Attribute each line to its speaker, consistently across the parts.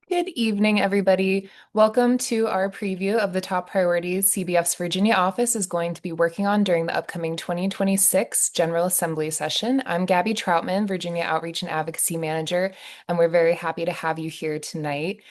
Speaker 1: Good evening, everybody. Welcome to our preview of the top priorities CBF's Virginia office is going to be working on during the upcoming 2026 General Assembly session. I'm Gabby Troutman, Virginia Outreach and Advocacy Manager, and we're very happy to have you here tonight.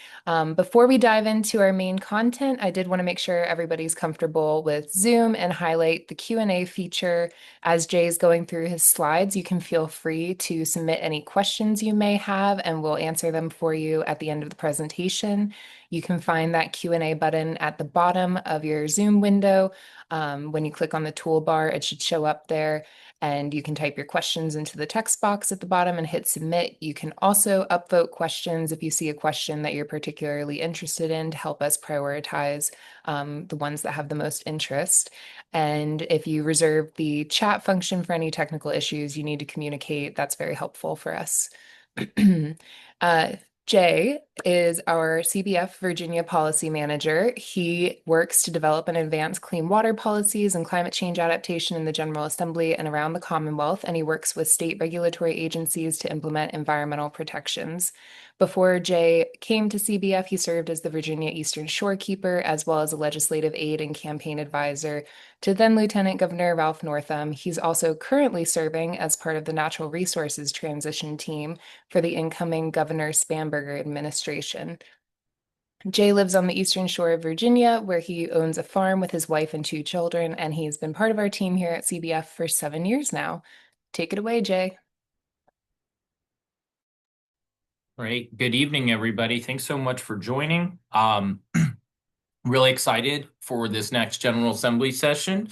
Speaker 1: Before we dive into our main content, I did want to make sure everybody's comfortable with Zoom and highlight the Q&A feature. As Jay's going through his slides, you can feel free to submit any questions you may have, and we'll answer them for you at the end of the presentation. You can find that Q&A button at the bottom of your Zoom window. When you click on the toolbar, it should show up there, and you can type your questions into the text box at the bottom and hit submit. You can also upvote questions if you see a question that you're particularly interested in to help us prioritize the ones that have the most interest. And if you reserve the chat function for any technical issues you need to communicate, that's very helpful for us. uh, Jay is our CBF Virginia policy manager. He works to develop and advance clean water policies and climate change adaptation in the General Assembly and around the Commonwealth, and he works with state regulatory agencies to implement environmental protections. Before Jay came to CBF, he served as the Virginia Eastern Shorekeeper, as well as a legislative aide and campaign advisor to then Lieutenant Governor Ralph Northam. He's also currently serving as part of the Natural Resources Transition Team for the incoming Governor Spanberger administration. Jay lives on the eastern shore of Virginia, where he owns a farm with his wife and two children, and he's been part of our team here at CBF for 7 years now. Take it away, Jay.
Speaker 2: Great. Good evening, everybody. Thanks so much for joining. Really excited for this next General Assembly session.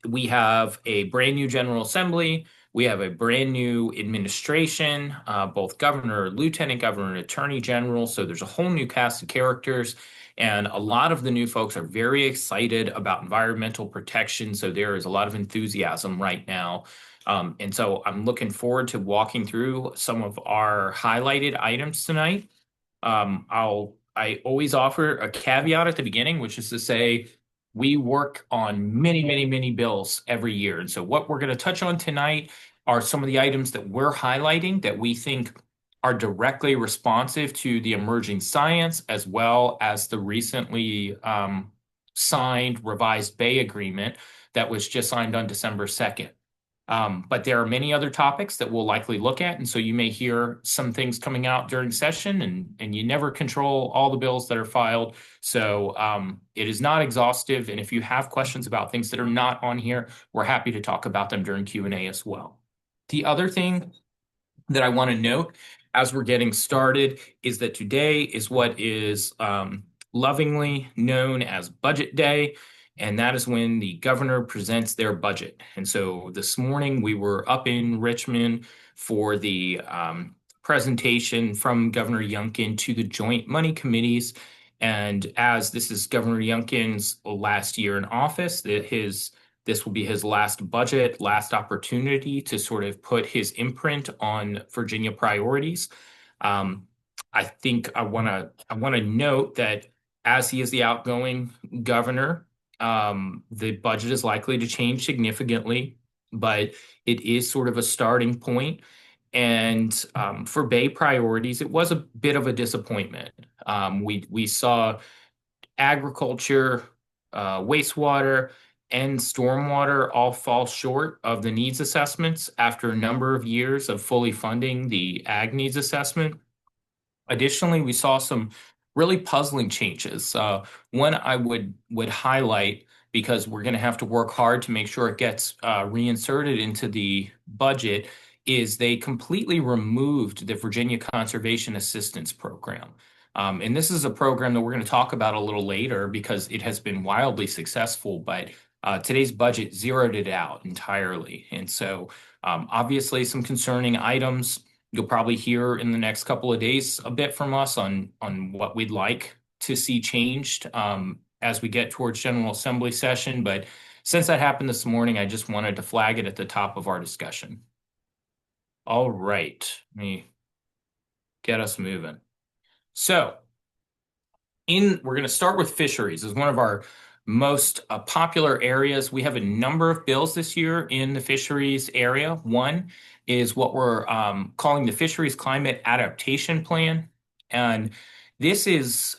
Speaker 2: We have a brand new General Assembly. We have a brand new administration, both governor, lieutenant governor, and attorney general. So there's a whole new cast of characters. And a lot of the new folks are very excited about environmental protection. So there is a lot of enthusiasm right now. And so I'm looking forward to walking through some of our highlighted items tonight. I always offer a caveat at the beginning, which is to say we work on many, many, many bills every year. And so what we're going to touch on tonight are some of the items that we're highlighting that we think are directly responsive to the emerging science, as well as the recently signed revised Bay Agreement that was just signed on December 2nd. But there are many other topics that we'll likely look at. And so you may hear some things coming out during session, and you never control all the bills that are filed. So it is not exhaustive. And if you have questions about things that are not on here, we're happy to talk about them during Q&A as well. The other thing that I want to note as we're getting started is that today is what is lovingly known as Budget Day. And that is when the governor presents their budget. And so this morning we were up in Richmond for the presentation from Governor Youngkin to the joint money committees. And as this is Governor Youngkin's last year in office, this will be his last budget, last opportunity to sort of put his imprint on Virginia priorities. I think I want to note that as he is the outgoing governor, the budget is likely to change significantly, but it is sort of a starting point. And for Bay priorities, it was a bit of a disappointment. We saw agriculture, wastewater, and stormwater all fall short of the needs assessments after a number of years of fully funding the ag needs assessment. Additionally, we saw some really puzzling changes. One I would highlight, because we're going to have to work hard to make sure it gets reinserted into the budget, is they completely removed the Virginia Conservation Assistance Program. And this is a program that we're going to talk about a little later because it has been wildly successful, but today's budget zeroed it out entirely. And so obviously some concerning items. You'll probably hear in the next couple of days a bit from us on what we'd like to see changed as we get towards General Assembly session. But since that happened this morning, I just wanted to flag it at the top of our discussion. All right, let me get us moving. So we're going to start with fisheries as one of our most popular areas. We have a number of bills this year in the fisheries area. One is what we're calling the Fisheries Climate Adaptation Plan. And this is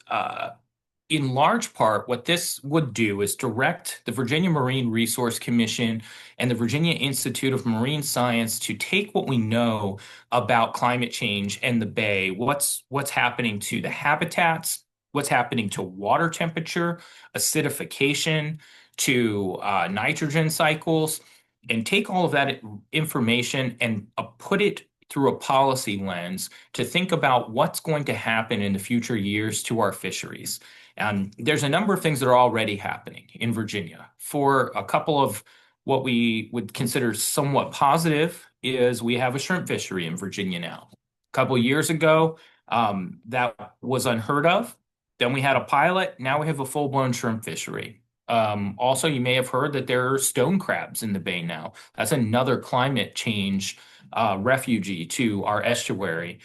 Speaker 2: in large part, what this would do is direct the Virginia Marine Resource Commission and the Virginia Institute of Marine Science to take what we know about climate change and the bay, what's happening to the habitats, what's happening to water temperature, acidification, to nitrogen cycles, and take all of that information and put it through a policy lens to think about what's going to happen in the future years to our fisheries. And there's a number of things that are already happening in Virginia. For a couple of what we would consider somewhat positive is we have a shrimp fishery in Virginia now. A couple of years ago, that was unheard of. Then we had a pilot. Now we have a full-blown shrimp fishery. Also, you may have heard that there are stone crabs in the bay now. That's another climate change refugee to our estuary.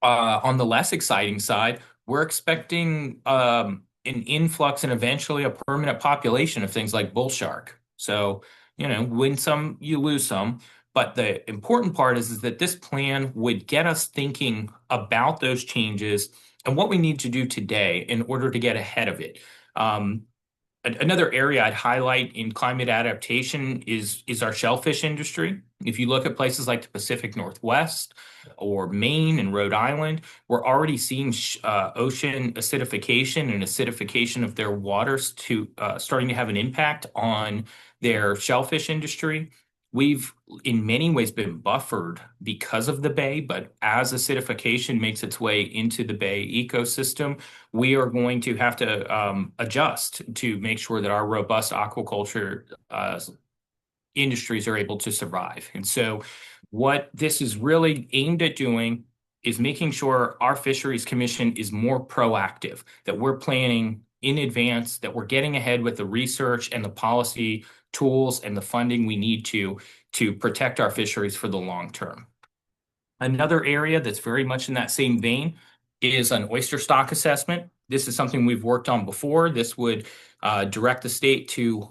Speaker 2: On the less exciting side, we're expecting an influx and eventually a permanent population of things like bull shark. So, win some, you lose some. But the important part is that this plan would get us thinking about those changes and what we need to do today in order to get ahead of it. Um, Another area I'd highlight in climate adaptation is our shellfish industry. If you look at places like the Pacific Northwest or Maine and Rhode Island, we're already seeing ocean acidification and acidification of their waters to starting to have an impact on their shellfish industry. We've, in many ways, been buffered because of the bay, but as acidification makes its way into the bay ecosystem, we are going to have to adjust to make sure that our robust aquaculture industries are able to survive. And so, what this is really aimed at doing is making sure our Fisheries Commission is more proactive, that we're planning in advance, that we're getting ahead with the research and the policy tools and the funding we need to protect our fisheries for the long term. Another area that's very much in that same vein is an oyster stock assessment. This is something we've worked on before. This would direct the state to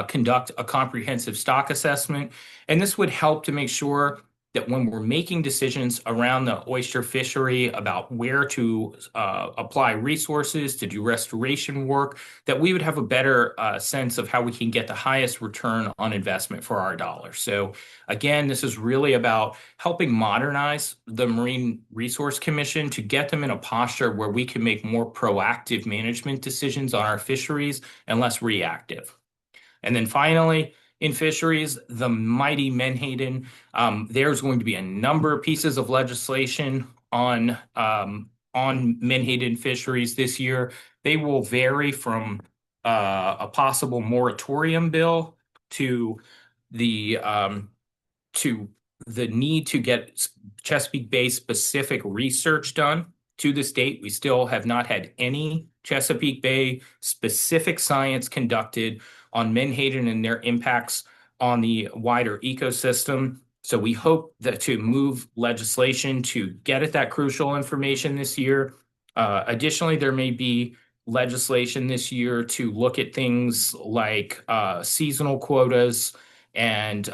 Speaker 2: conduct a comprehensive stock assessment. And this would help to make sure that when we're making decisions around the oyster fishery about where to apply resources to do restoration work, that we would have a better sense of how we can get the highest return on investment for our dollars. So again, this is really about helping modernize the Marine Resource Commission to get them in a posture where we can make more proactive management decisions on our fisheries and less reactive. And then finally, in fisheries, the mighty Menhaden, there's going to be a number of pieces of legislation on Menhaden fisheries this year. They will vary from a possible moratorium bill to the to the need to get Chesapeake Bay specific research done. To this date, we still have not had any Chesapeake Bay specific science conducted on menhaden and their impacts on the wider ecosystem. So we hope that to move legislation to get at that crucial information this year. Additionally, there may be legislation this year to look at things like seasonal quotas and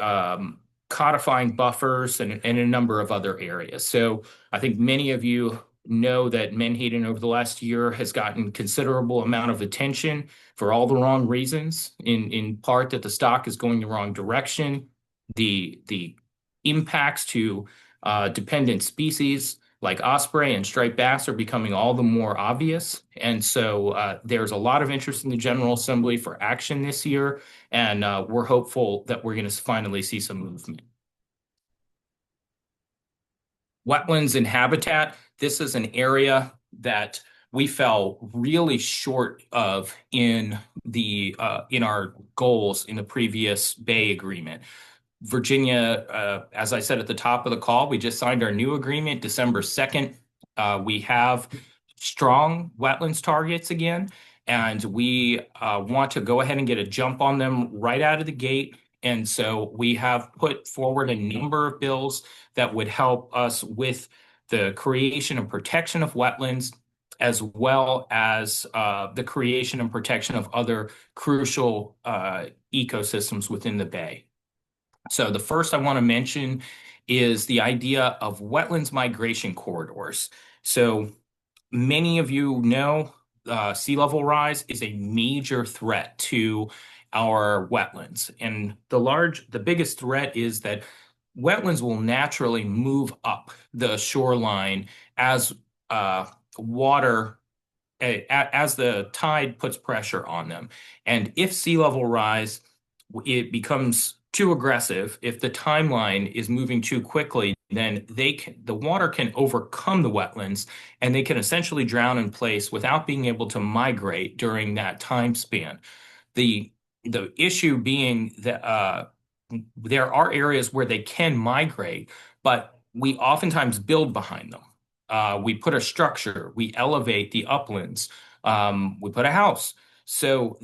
Speaker 2: codifying buffers and a number of other areas. So I think many of you know that menhaden over the last year has gotten considerable amount of attention for all the wrong reasons, in part that the stock is going the wrong direction. The impacts to dependent species like osprey and striped bass are becoming all the more obvious. And so there's a lot of interest in the General Assembly for action this year, and we're hopeful that we're going to finally see some movement. Wetlands and habitat, this is an area that we fell really short of in our goals in the previous Bay Agreement. Virginia, as I said at the top of the call, we just signed our new agreement December 2nd. We have strong wetlands targets again, and we want to go ahead and get a jump on them right out of the gate. And so we have put forward a number of bills that would help us with the creation and protection of wetlands, as well as the creation and protection of other crucial ecosystems within the bay. So the first I want to mention is the idea of wetlands migration corridors. So many of you know sea level rise is a major threat to our wetlands. And the biggest threat is that wetlands will naturally move up the shoreline as water as the tide puts pressure on them. And if sea level rise, it becomes too aggressive. If the timeline is moving too quickly, then the water can overcome the wetlands and they can essentially drown in place without being able to migrate during that time span. The the issue being that there are areas where they can migrate, but we oftentimes build behind them. We put a structure, we elevate the uplands, we put a house. So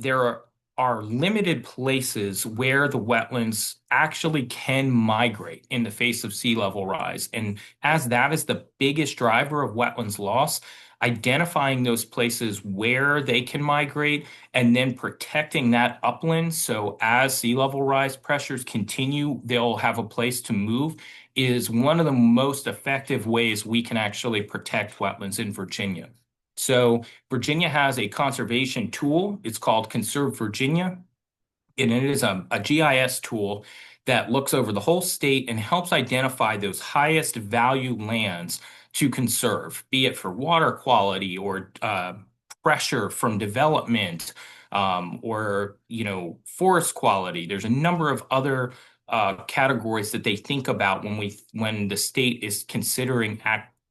Speaker 2: are limited places where the wetlands actually can migrate in the face of sea level rise. And as that is the biggest driver of wetlands loss, identifying those places where they can migrate and then protecting that upland. So as sea level rise pressures continue, they'll have a place to move is one of the most effective ways we can actually protect wetlands in Virginia. So Virginia has a conservation tool. It's called Conserve Virginia, and it is a GIS tool that looks over the whole state and helps identify those highest value lands to conserve, be it for water quality or pressure from development, or forest quality. There's a number of other categories that they think about when the state is considering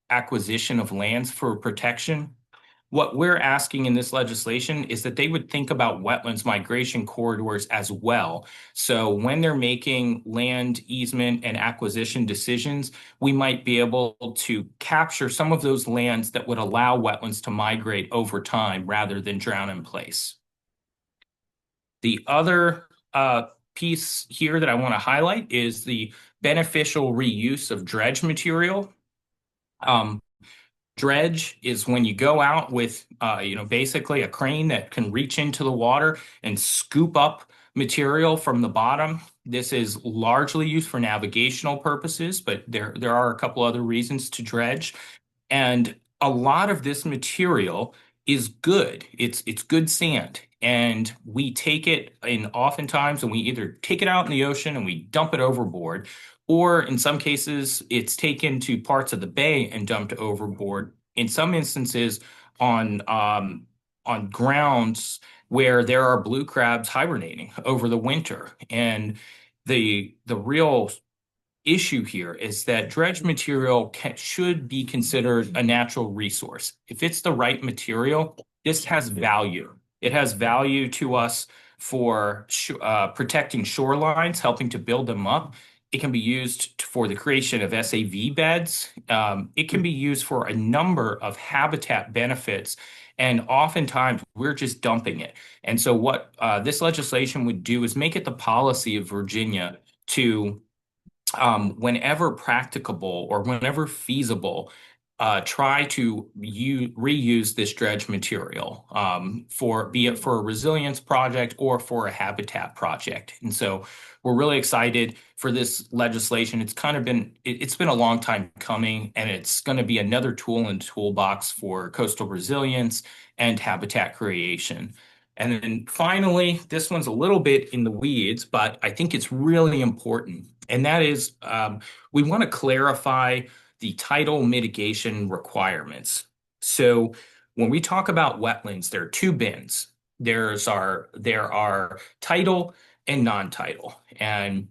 Speaker 2: acquisition of lands for protection. What we're asking in this legislation is that they would think about wetlands migration corridors as well. So when they're making land easement and acquisition decisions, we might be able to capture some of those lands that would allow wetlands to migrate over time rather than drown in place. The other piece here that I want to highlight is the beneficial reuse of dredge material. Um, Dredge is when you go out with, basically a crane that can reach into the water and scoop up material from the bottom. This is largely used for navigational purposes, but there are a couple other reasons to dredge. And a lot of this material is good. It's good sand. And we take it in oftentimes and we either take it out in the ocean and we dump it overboard, or in some cases it's taken to parts of the bay and dumped overboard. In some instances on grounds where there are blue crabs hibernating over the winter. And the real issue here is that dredge material should be considered a natural resource. If it's the right material, this has value. It has value to us for protecting shorelines, helping to build them up. It can be used for the creation of SAV beds. It can be used for a number of habitat benefits. And oftentimes we're just dumping it. And so what this legislation would do is make it the policy of Virginia to whenever practicable or whenever feasible, try to reuse this dredge material be it for a resilience project or for a habitat project. And so we're really excited for this legislation. It's been a long time coming, and it's going to be another tool in the toolbox for coastal resilience and habitat creation. And then finally, this one's a little bit in the weeds, but I think it's really important. And that is, we want to clarify the tidal mitigation requirements. So when we talk about wetlands, there are two bins. There are tidal and non-tidal. And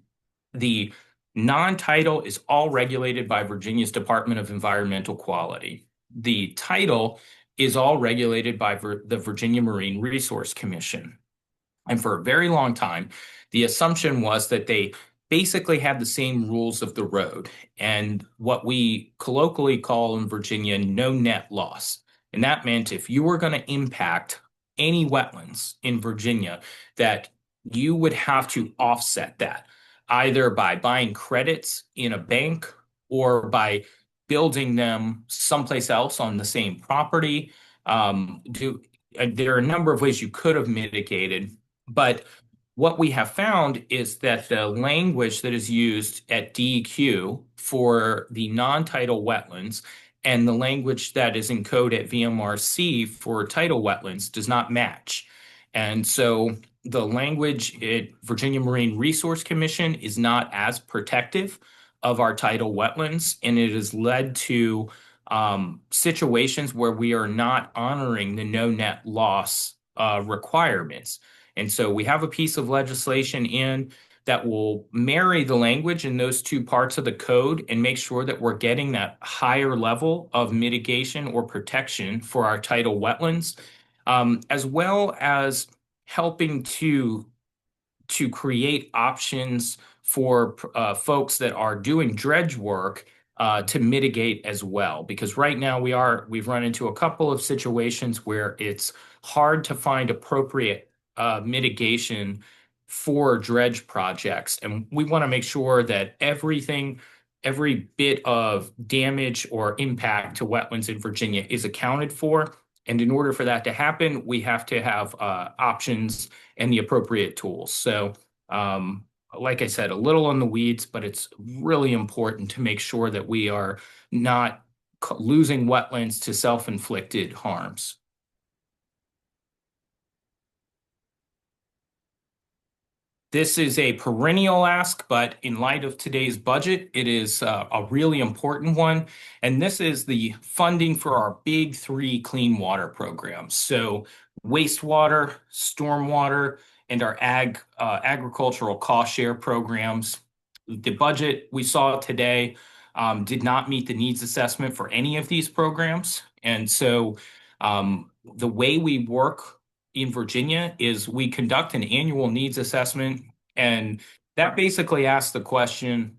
Speaker 2: the non-tidal is all regulated by Virginia's Department of Environmental Quality. The tidal is all regulated by the Virginia Marine Resource Commission. And for a very long time, the assumption was that they basically had the same rules of the road and what we colloquially call in Virginia no net loss. And that meant if you were going to impact any wetlands in Virginia, that you would have to offset that either by buying credits in a bank or by building them someplace else on the same property. There are a number of ways you could have mitigated, but what we have found is that the language that is used at DEQ for the non-tidal wetlands and the language that is in code at VMRC for tidal wetlands does not match. And so the language at Virginia Marine Resource Commission is not as protective of our tidal wetlands, and it has led to situations where we are not honoring the no net loss requirements. And so we have a piece of legislation in that will marry the language in those two parts of the code and make sure that we're getting that higher level of mitigation or protection for our tidal wetlands, as well as helping to create options for folks that are doing dredge work to mitigate as well. Because right now we've run into a couple of situations where it's hard to find appropriate mitigation for dredge projects, and we want to make sure that every bit of damage or impact to wetlands in Virginia is accounted for. And in order for that to happen, we have to have options and the appropriate tools. So, um, like I said, a little in the weeds, but it's really important to make sure that we are not losing wetlands to self-inflicted harms. This is a perennial ask, but in light of today's budget, it is a really important one. And this is the funding for our big three clean water programs. So wastewater, stormwater, and our agricultural cost share programs. The budget we saw today did not meet the needs assessment for any of these programs. And so the way we work in Virginia is we conduct an annual needs assessment, and that basically asks the question,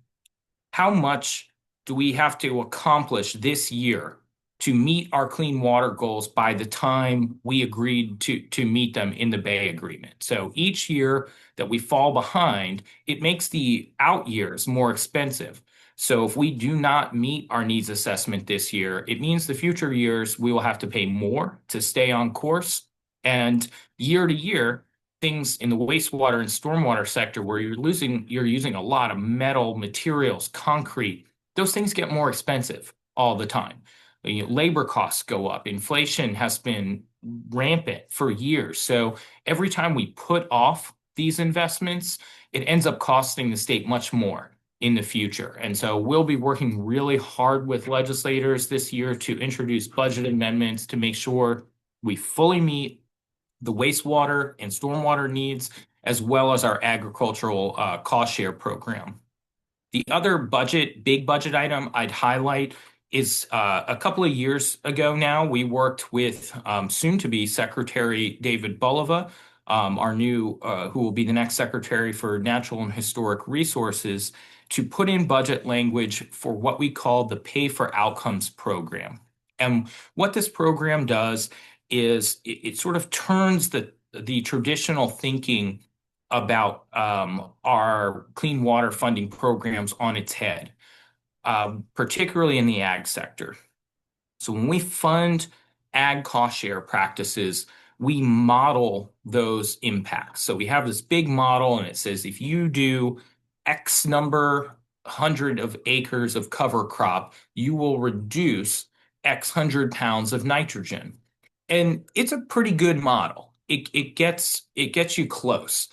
Speaker 2: how much do we have to accomplish this year to meet our clean water goals by the time we agreed to meet them in the Bay Agreement? So each year that we fall behind, it makes the out years more expensive. So if we do not meet our needs assessment this year, it means the future years we will have to pay more to stay on course. And year to year, things in the wastewater and stormwater sector where you're using a lot of metal materials, concrete, those things get more expensive all the time. You know, labor costs go up. Inflation has been rampant for years. So every time we put off these investments, it ends up costing the state much more in the future. And so we'll be working really hard with legislators this year to introduce budget amendments to make sure we fully meet the wastewater and stormwater needs, as well as our agricultural cost share program. The other big budget item I'd highlight is a couple of years ago now, we worked with soon-to-be Secretary David Bulova, our new, who will be the next Secretary for Natural and Historic Resources, to put in budget language for what we call the Pay for Outcomes program. And what this program does is it sort of turns the traditional thinking about our clean water funding programs on its head, particularly in the ag sector. So when we fund ag cost share practices, we model those impacts. So we have this big model, and it says if you do X number hundred of acres of cover crop, you will reduce X hundred pounds of nitrogen. And it's a pretty good model. It gets you close.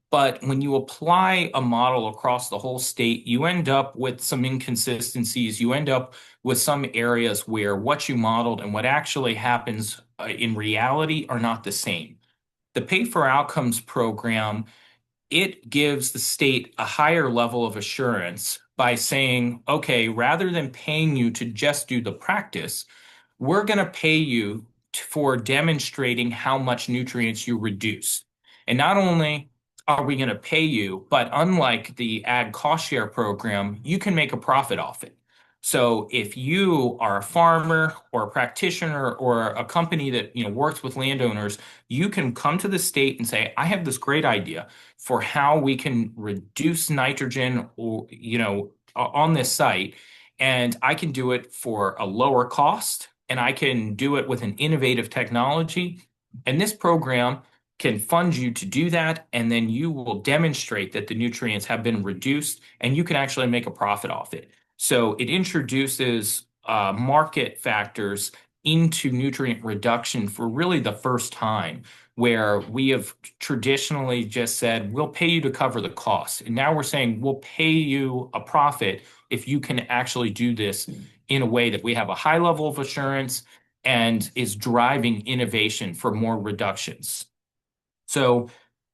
Speaker 2: But when you apply a model across the whole state, you end up with some inconsistencies. You end up with some areas where what you modeled and what actually happens in reality are not the same. The Pay for Outcomes program, it gives the state a higher level of assurance by saying, okay, rather than paying you to just do the practice, we're going to pay you for demonstrating how much nutrients you reduce. And not only are we going to pay you, but unlike the ag cost share program, you can make a profit off it. So if you are a farmer or a practitioner or a company that works with landowners, you can come to the state and say, I have this great idea for how we can reduce nitrogen or on this site, and I can do it for a lower cost, and I can do it with an innovative technology. And this program can fund you to do that, and then you will demonstrate that the nutrients have been reduced, and you can actually make a profit off it. So it introduces market factors into nutrient reduction for really the first time, where we have traditionally just said, we'll pay you to cover the costs. And now we're saying, we'll pay you a profit if you can actually do this in a way that we have a high level of assurance and is driving innovation for more reductions. So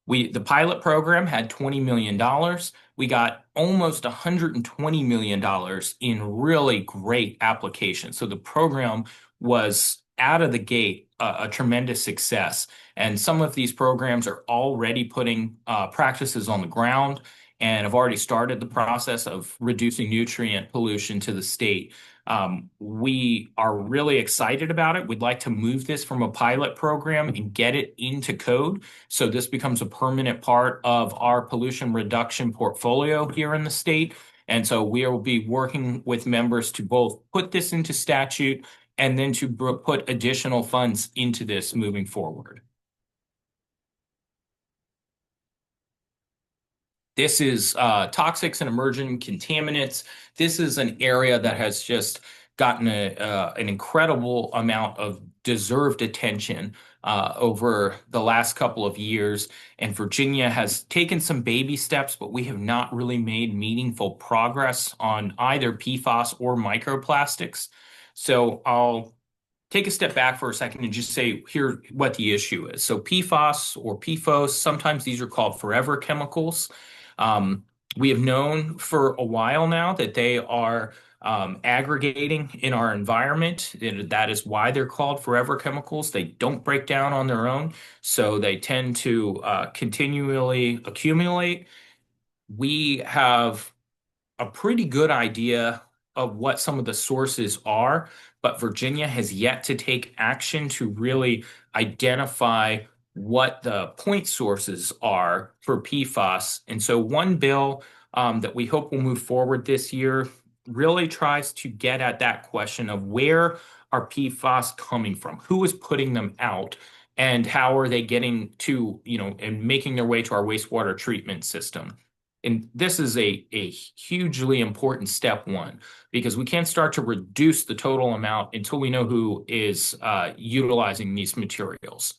Speaker 2: the pilot program had $20 million. We got almost $120 million in really great applications. So the program was out of the gate a tremendous success. And some of these programs are already putting practices on the ground and have already started the process of reducing nutrient pollution to the state. We are really excited about it. We'd like to move this from a pilot program and get it into code. So this becomes a permanent part of our pollution reduction portfolio here in the state. And so we will be working with members to both put this into statute and then to put additional funds into this moving forward. This is toxics and emerging contaminants. This is an area that has just gotten an incredible amount of deserved attention over the last couple of years. And Virginia has taken some baby steps, but we have not really made meaningful progress on either PFAS or microplastics. So I'll take a step back for a second and just say here what the issue is. So PFAS or PFOS, sometimes these are called forever chemicals. Um, we have known for a while now that they are aggregating in our environment. That is why they're called forever chemicals. They don't break down on their own, so they tend to continually accumulate. We have a pretty good idea of what some of the sources are, but Virginia has yet to take action to really identify what the point sources are for PFAS. And so one bill that we hope will move forward this year really tries to get at that question of where are PFAS coming from? Who is putting them out? And how are they getting to, and making their way to our wastewater treatment system? And this is a hugely important step one, because we can't start to reduce the total amount until we know who is utilizing these materials.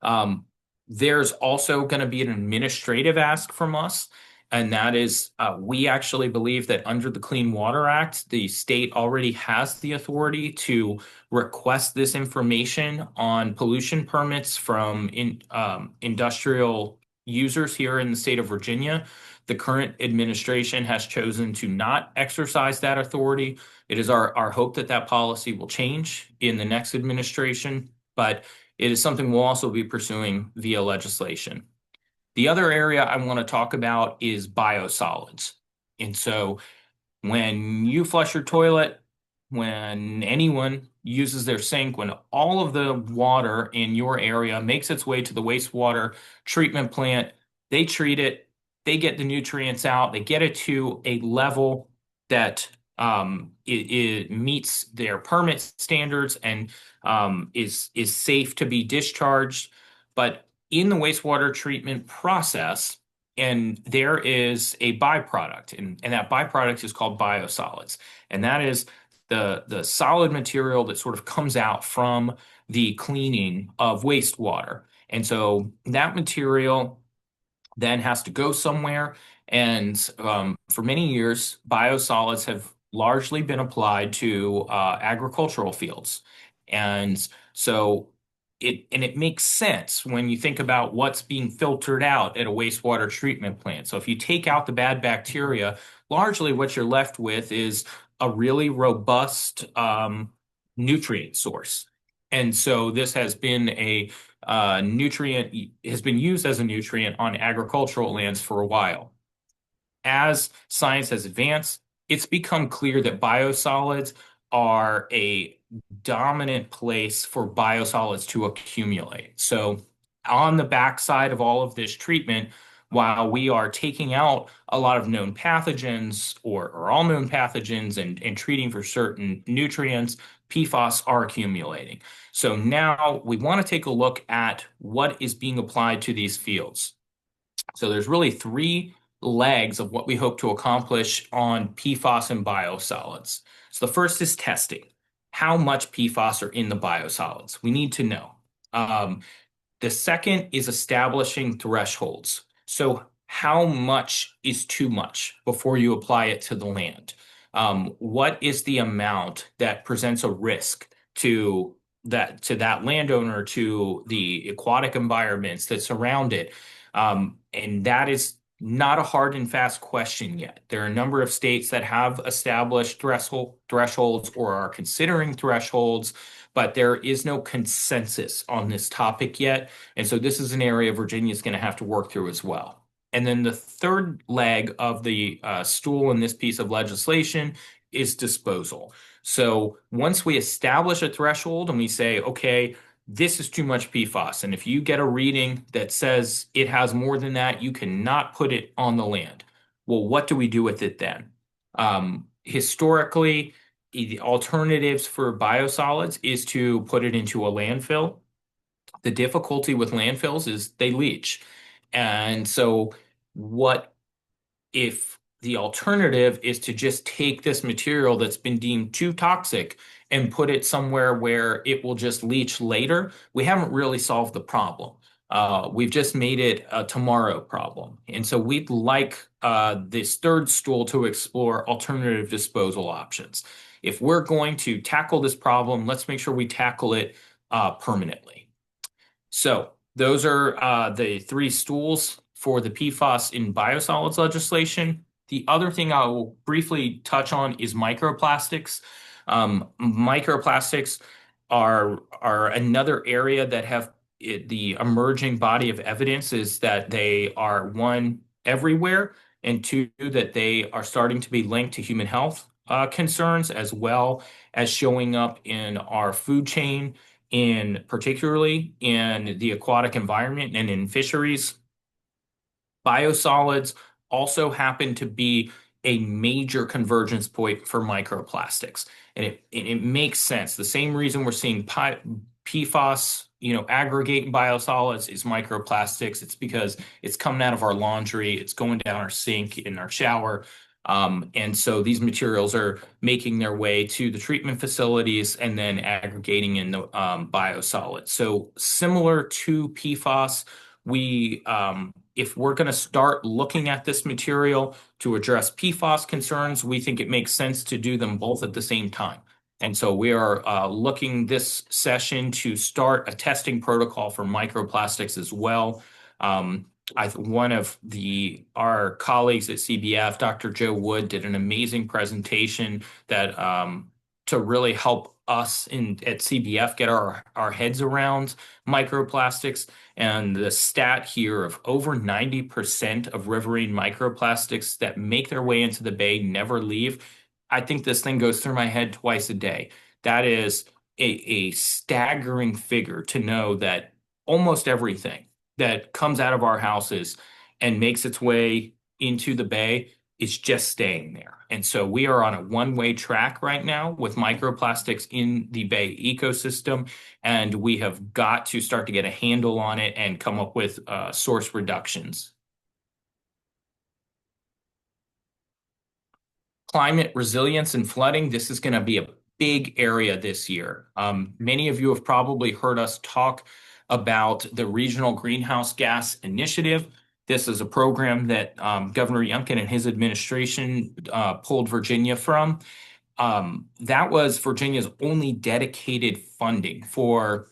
Speaker 2: Um, there's also going to be an administrative ask from us, and that is we actually believe that under the Clean Water Act, the state already has the authority to request this information on pollution permits from industrial users here in the state of Virginia. The current administration has chosen to not exercise that authority. It is our hope that that policy will change in the next administration, but it is something we'll also be pursuing via legislation. The other area I want to talk about is biosolids. And so when you flush your toilet, when anyone uses their sink, when all of the water in your area makes its way to the wastewater treatment plant, they treat it, they get the nutrients out, they get it to a level that it meets their permit standards and is safe to be discharged. But in the wastewater treatment process, and there is a byproduct, and that byproduct is called biosolids. And that is the solid material that sort of comes out from the cleaning of wastewater. And so that material then has to go somewhere. And for many years, biosolids have largely been applied to agricultural fields. And so it makes sense when you think about what's being filtered out at a wastewater treatment plant. So if you take out the bad bacteria, largely what you're left with is a really robust nutrient source. And so this has been a nutrient, has been used as a nutrient on agricultural lands for a while. As science has advanced, it's become clear that biosolids are a dominant place for biosolids to accumulate. So on the backside of all of this treatment, while we are taking out a lot of known pathogens or all known pathogens and treating for certain nutrients, PFAS are accumulating. So now we want to take a look at what is being applied to these fields. So there's really three legs of what we hope to accomplish on PFAS and biosolids. So the first is testing. How much PFAS are in the biosolids? We need to know. Um, the second is establishing thresholds. So how much is too much before you apply it to the land? What is the amount that presents a risk to that landowner, to the aquatic environments that surround it? And that is not a hard and fast question yet. There are a number of states that have established thresholds or are considering thresholds, but there is no consensus on this topic yet. And so this is an area Virginia is going to have to work through as well. And then the third leg of the stool in this piece of legislation is disposal. So once we establish a threshold and we say, okay, this is too much PFAS, and if you get a reading that says it has more than that, you cannot put it on the land. Well, what do we do with it then? Historically, the alternatives for biosolids is to put it into a landfill. The difficulty with landfills is they leach. And so what if the alternative is to just take this material that's been deemed too toxic and put it somewhere where it will just leach later? We haven't really solved the problem. We've just made it a tomorrow problem. And so we'd like this third stool to explore alternative disposal options. If we're going to tackle this problem, let's make sure we tackle it permanently. So those are the three stools for the PFAS in biosolids legislation. The other thing I will briefly touch on is microplastics. Microplastics are another area that have the emerging body of evidence is that they are, one, everywhere, and two, that they are starting to be linked to human health concerns, as well as showing up in our food chain, in particularly in the aquatic environment and in fisheries. Biosolids also happen to be a major convergence point for microplastics. And it makes sense. The same reason we're seeing PFAS, aggregate in biosolids is microplastics. It's because it's coming out of our laundry, it's going down our sink, in our shower. And so these materials are making their way to the treatment facilities and then aggregating in the biosolids. So similar to PFAS, if we're going to start looking at this material to address PFAS concerns, we think it makes sense to do them both at the same time. And so we are looking this session to start a testing protocol for microplastics as well. One of our colleagues at CBF, Dr. Joe Wood, did an amazing presentation that to really help us at CBF get our heads around microplastics. And the stat here of over 90% of riverine microplastics that make their way into the bay never leave. I think this thing goes through my head twice a day. That is a staggering figure to know that almost everything that comes out of our houses and makes its way into the bay is just staying there. And so we are on a one-way track right now with microplastics in the bay ecosystem, and we have got to start to get a handle on it and come up with source reductions. Climate resilience and flooding, this is going to be a big area this year. Many of you have probably heard us talk about the Regional Greenhouse Gas Initiative. This is a program that Governor Youngkin and his administration pulled Virginia from. That was Virginia's only dedicated funding for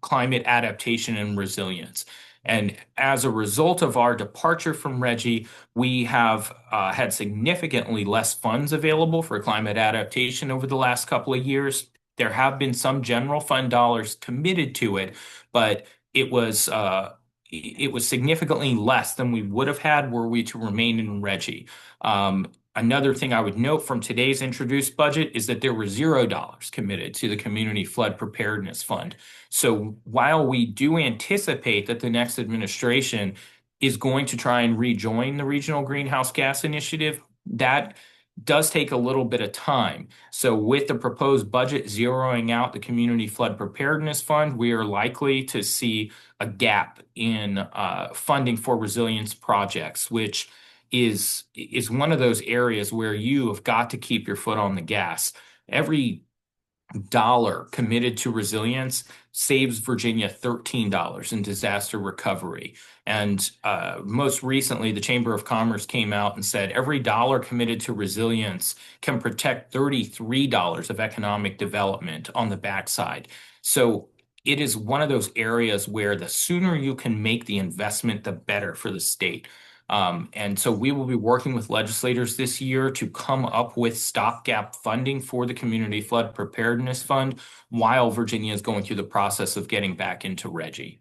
Speaker 2: climate adaptation and resilience. And as a result of our departure from RGGI, we have had significantly less funds available for climate adaptation over the last couple of years. There have been some general fund dollars committed to it, but it was significantly less than we would have had were we to remain in RGGI. Another thing I would note from today's introduced budget is that there were $0 committed to the Community Flood Preparedness Fund. So while we do anticipate that the next administration is going to try and rejoin the Regional Greenhouse Gas Initiative, that does take a little bit of time. So with the proposed budget zeroing out the Community Flood Preparedness Fund, we are likely to see a gap in funding for resilience projects, which is one of those areas where you have got to keep your foot on the gas. Every dollar committed to resilience saves Virginia $13 in disaster recovery. And most recently, the Chamber of Commerce came out and said every dollar committed to resilience can protect $33 of economic development on the backside. So it is one of those areas where the sooner you can make the investment, the better for the state. And so we will be working with legislators this year to come up with stopgap funding for the Community Flood Preparedness Fund while Virginia is going through the process of getting back into RGGI.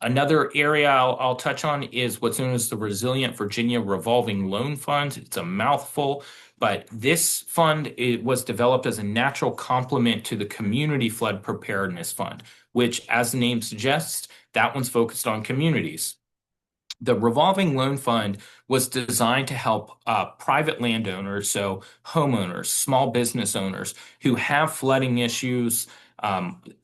Speaker 2: Another area I'll touch on is what's known as the Resilient Virginia Revolving Loan Fund. It's a mouthful, but this fund, it was developed as a natural complement to the Community Flood Preparedness Fund, which, as the name suggests, that one's focused on communities. The revolving loan fund was designed to help private landowners, so homeowners, small business owners who have flooding issues,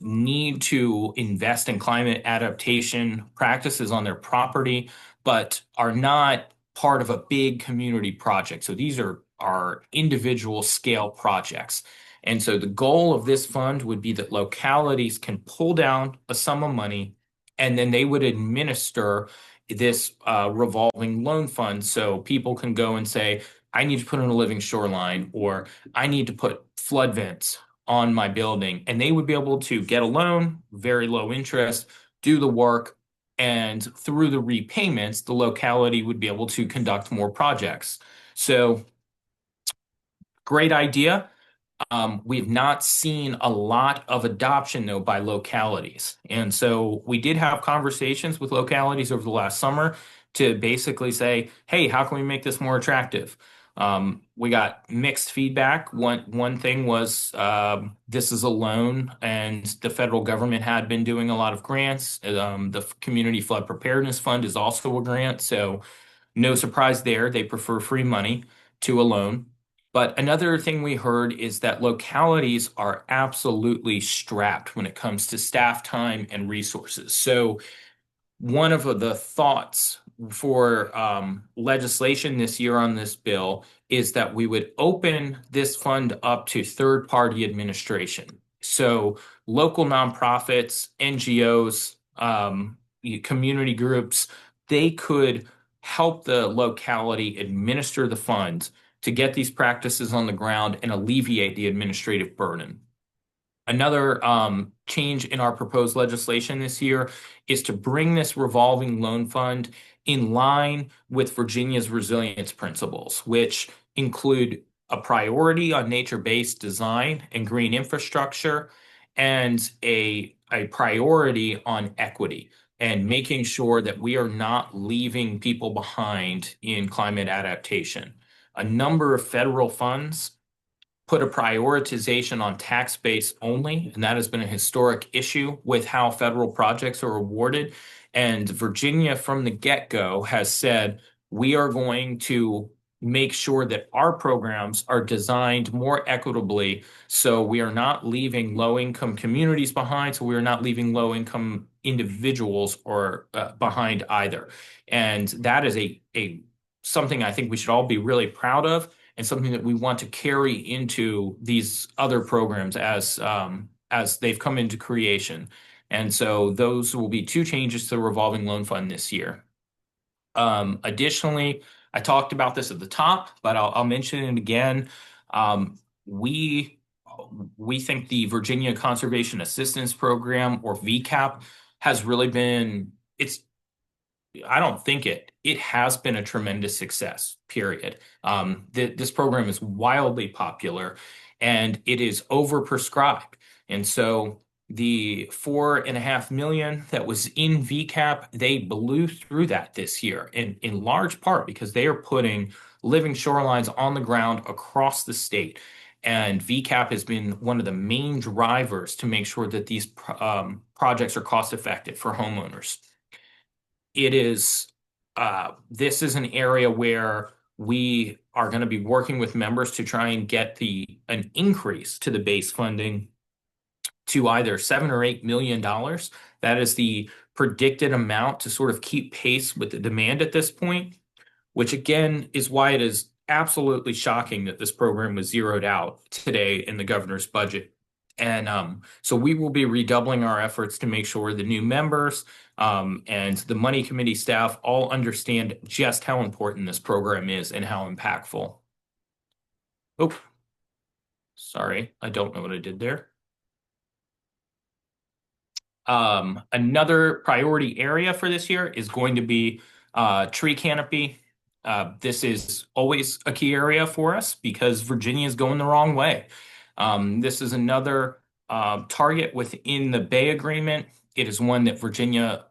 Speaker 2: need to invest in climate adaptation practices on their property, but are not part of a big community project. So these are individual scale projects. And so the goal of this fund would be that localities can pull down a sum of money and then they would administer this revolving loan fund. So people can go and say, I need to put in a living shoreline, or I need to put flood vents on my building. And they would be able to get a loan, very low interest, do the work, and through the repayments, the locality would be able to conduct more projects. So great idea. We've not seen a lot of adoption, though, by localities. And so we did have conversations with localities over the last summer to basically say, hey, how can we make this more attractive? We got mixed feedback. One thing was this is a loan, and the federal government had been doing a lot of grants. The Community Flood Preparedness Fund is also a grant. So no surprise there. They prefer free money to a loan. But another thing we heard is that localities are absolutely strapped when it comes to staff time and resources. So one of the thoughts for legislation this year on this bill is that we would open this fund up to third-party administration. So local nonprofits, NGOs, community groups, they could help the locality administer the funds to get these practices on the ground and alleviate the administrative burden. Another change in our proposed legislation this year is to bring this revolving loan fund in line with Virginia's resilience principles, which include a priority on nature-based design and green infrastructure, and a priority on equity and making sure that we are not leaving people behind in climate adaptation. A number of federal funds put a prioritization on tax base only, and that has been a historic issue with how federal projects are awarded. And Virginia, from the get-go, has said we are going to make sure that our programs are designed more equitably so we are not leaving low-income communities behind, so we are not leaving low-income individuals or behind either. And that is a something I think we should all be really proud of, and something that we want to carry into these other programs as they've come into creation. And so those will be two changes to the revolving loan fund this year. Additionally, I talked about this at the top, but I'll mention it again. We we think the Virginia Conservation Assistance Program, or VCAP, has really been it's I don't think it has been a tremendous success, period. This program is wildly popular and it is overprescribed. And so the 4.5 million that was in VCAP, they blew through that this year, in large part because they are putting living shorelines on the ground across the state. And VCAP has been one of the main drivers to make sure that these projects are cost effective for homeowners. It is This is an area where we are going to be working with members to try and get an increase to the base funding to either $7 or $8 million. That is the predicted amount to sort of keep pace with the demand at this point, which again is why it is absolutely shocking that this program was zeroed out today in the governor's budget. And so we will be redoubling our efforts to make sure the new members and the money committee staff all understand just how important this program is and how impactful. Oh, sorry, I don't know what I did there. Another priority area for this year is going to be tree canopy. This is always a key area for us because Virginia is going the wrong way. This is another target within the Bay Agreement. It is one that Virginia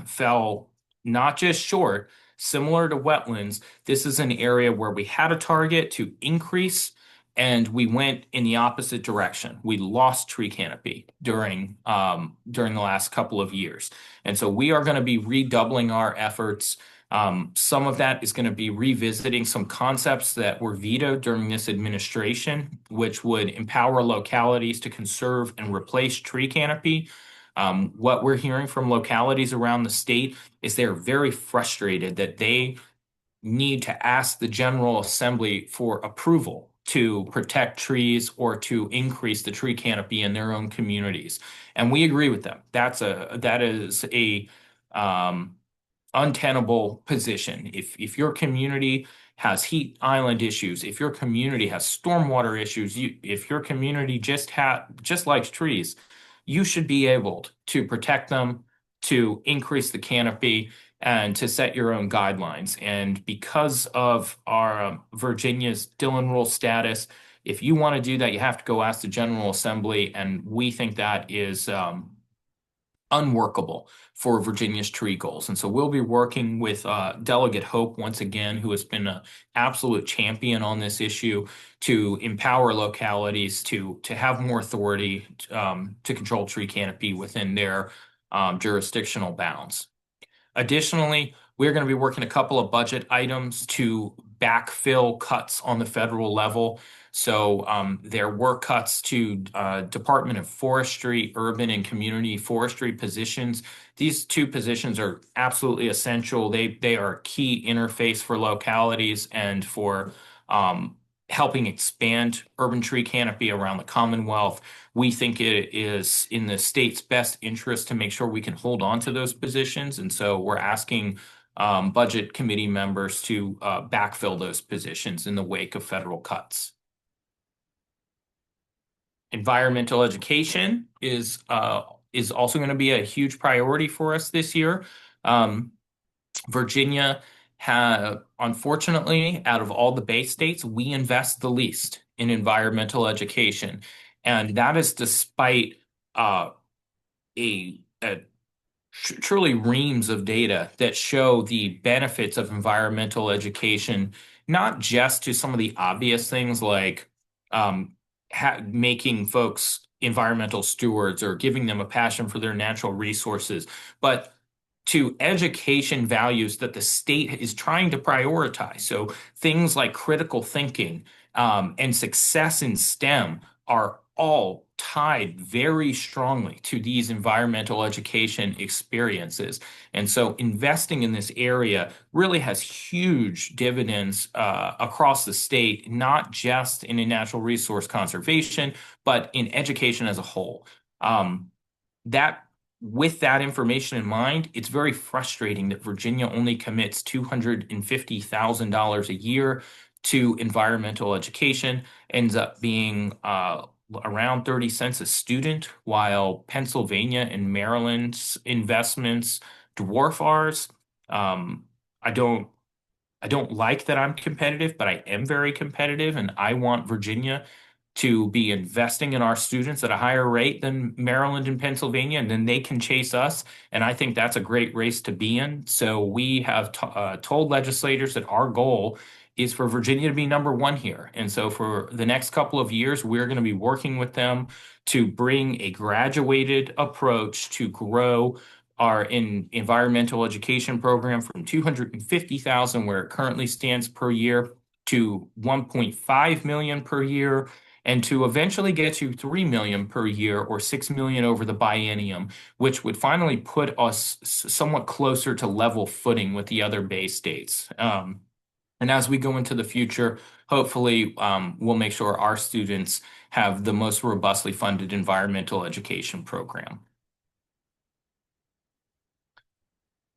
Speaker 2: fell not just short, similar to wetlands. This is an area where we had a target to increase and we went in the opposite direction. We lost tree canopy during the last couple of years, and so we are going to be redoubling our efforts. Some of that is going to be revisiting some concepts that were vetoed during this administration, which would empower localities to conserve and replace tree canopy. What we're hearing from localities around the state is they're very frustrated that they need to ask the General Assembly for approval to protect trees or to increase the tree canopy in their own communities. And we agree with them. That is a untenable position. If your community has heat island issues, if your community has stormwater issues, if your community just likes trees, you should be able to protect them, to increase the canopy, and to set your own guidelines. And because of our Virginia's Dillon Rule status, if you want to do that, you have to go ask the General Assembly, and we think that is unworkable for Virginia's tree goals. And so we'll be working with Delegate Hope once again, who has been an absolute champion on this issue, to empower localities to have more authority to control tree canopy within their jurisdictional bounds. Additionally, we're going to be working a couple of budget items to backfill cuts on the federal level. So there were cuts to Department of Forestry, urban and community forestry positions. These two positions are absolutely essential. They are a key interface for localities and for helping expand urban tree canopy around the Commonwealth. We think it is in the state's best interest to make sure we can hold on to those positions. And so we're asking budget committee members to backfill those positions in the wake of federal cuts. Environmental education is also going to be a huge priority for us this year. Virginia unfortunately, out of all the Bay states, we invest the least in environmental education. And that is despite truly reams of data that show the benefits of environmental education, not just to some of the obvious things like making folks environmental stewards or giving them a passion for their natural resources, but to education values that the state is trying to prioritize. So things like critical thinking and success in STEM are all tied very strongly to these environmental education experiences. And so investing in this area really has huge dividends across the state, not just in a natural resource conservation, but in education as a whole. With that information in mind, it's very frustrating that Virginia only commits $250,000 a year to environmental education, ends up being around 30 cents a student, while Pennsylvania and Maryland's investments dwarf ours. I don't like that I'm competitive, but I am very competitive, and I want Virginia to be investing in our students at a higher rate than Maryland and Pennsylvania, and then they can chase us. And I think that's a great race to be in. So we have told legislators that our goal is for Virginia to be number one here. And so for the next couple of years, we're going to be working with them to bring a graduated approach to grow our environmental education program from 250,000 where it currently stands per year to 1.5 million per year and to eventually get to 3 million per year or 6 million over the biennium, which would finally put us somewhat closer to level footing with the other Bay states. And as we go into the future, hopefully, we'll make sure our students have the most robustly funded environmental education program.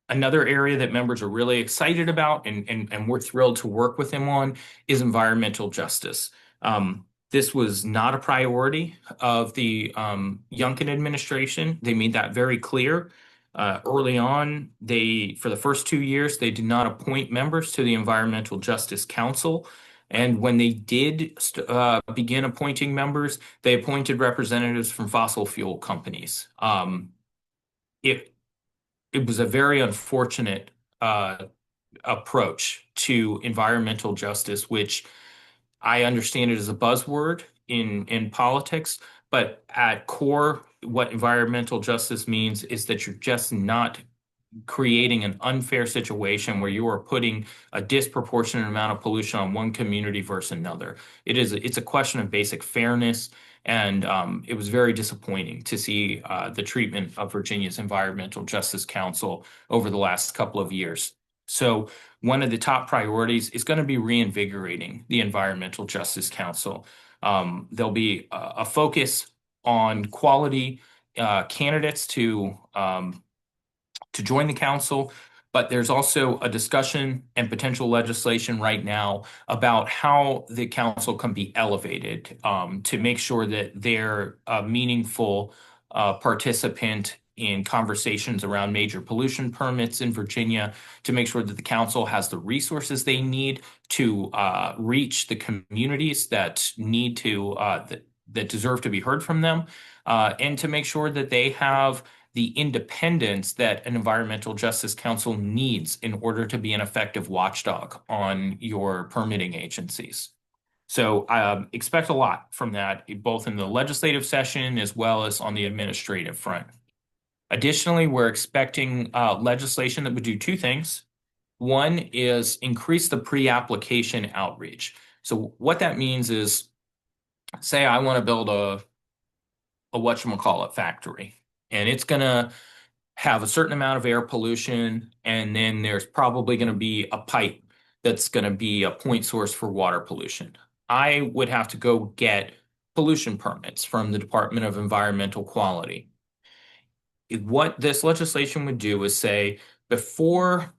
Speaker 2: Another area that members are really excited about and we're thrilled to work with them on is environmental justice. This was not a priority of the Youngkin administration. They made that very clear. Early on, for the first 2 years, they did not appoint members to the Environmental Justice Council. And when they did begin appointing members, they appointed representatives from fossil fuel companies. It it was a very unfortunate approach to environmental justice, which I understand it as a buzzword in politics, but at core, what environmental justice means is that you're just not creating an unfair situation where you are putting a disproportionate amount of pollution on one community versus another. It's a question of basic fairness, and it was very disappointing to see the treatment of Virginia's Environmental Justice Council over the last couple of years. So one of the top priorities is going to be reinvigorating the Environmental Justice Council. There'll be a focus on quality candidates to join the council, but there's also a discussion and potential legislation right now about how the council can be elevated to make sure that they're a meaningful participant in conversations around major pollution permits in Virginia, to make sure that the council has the resources they need to reach the communities that need to that deserve to be heard from them, and to make sure that they have the independence that an environmental justice council needs in order to be an effective watchdog on your permitting agencies. So expect a lot from that, both in the legislative session as well as on the administrative front. Additionally, we're expecting legislation that would do two things. One is increase the pre-application outreach. So what that means is, say I want to build a whatchamacallit factory, and it's going to have a certain amount of air pollution, and then there's probably going to be a pipe that's going to be a point source for water pollution. I would have to go get pollution permits from the Department of Environmental Quality. What this legislation would do is say, before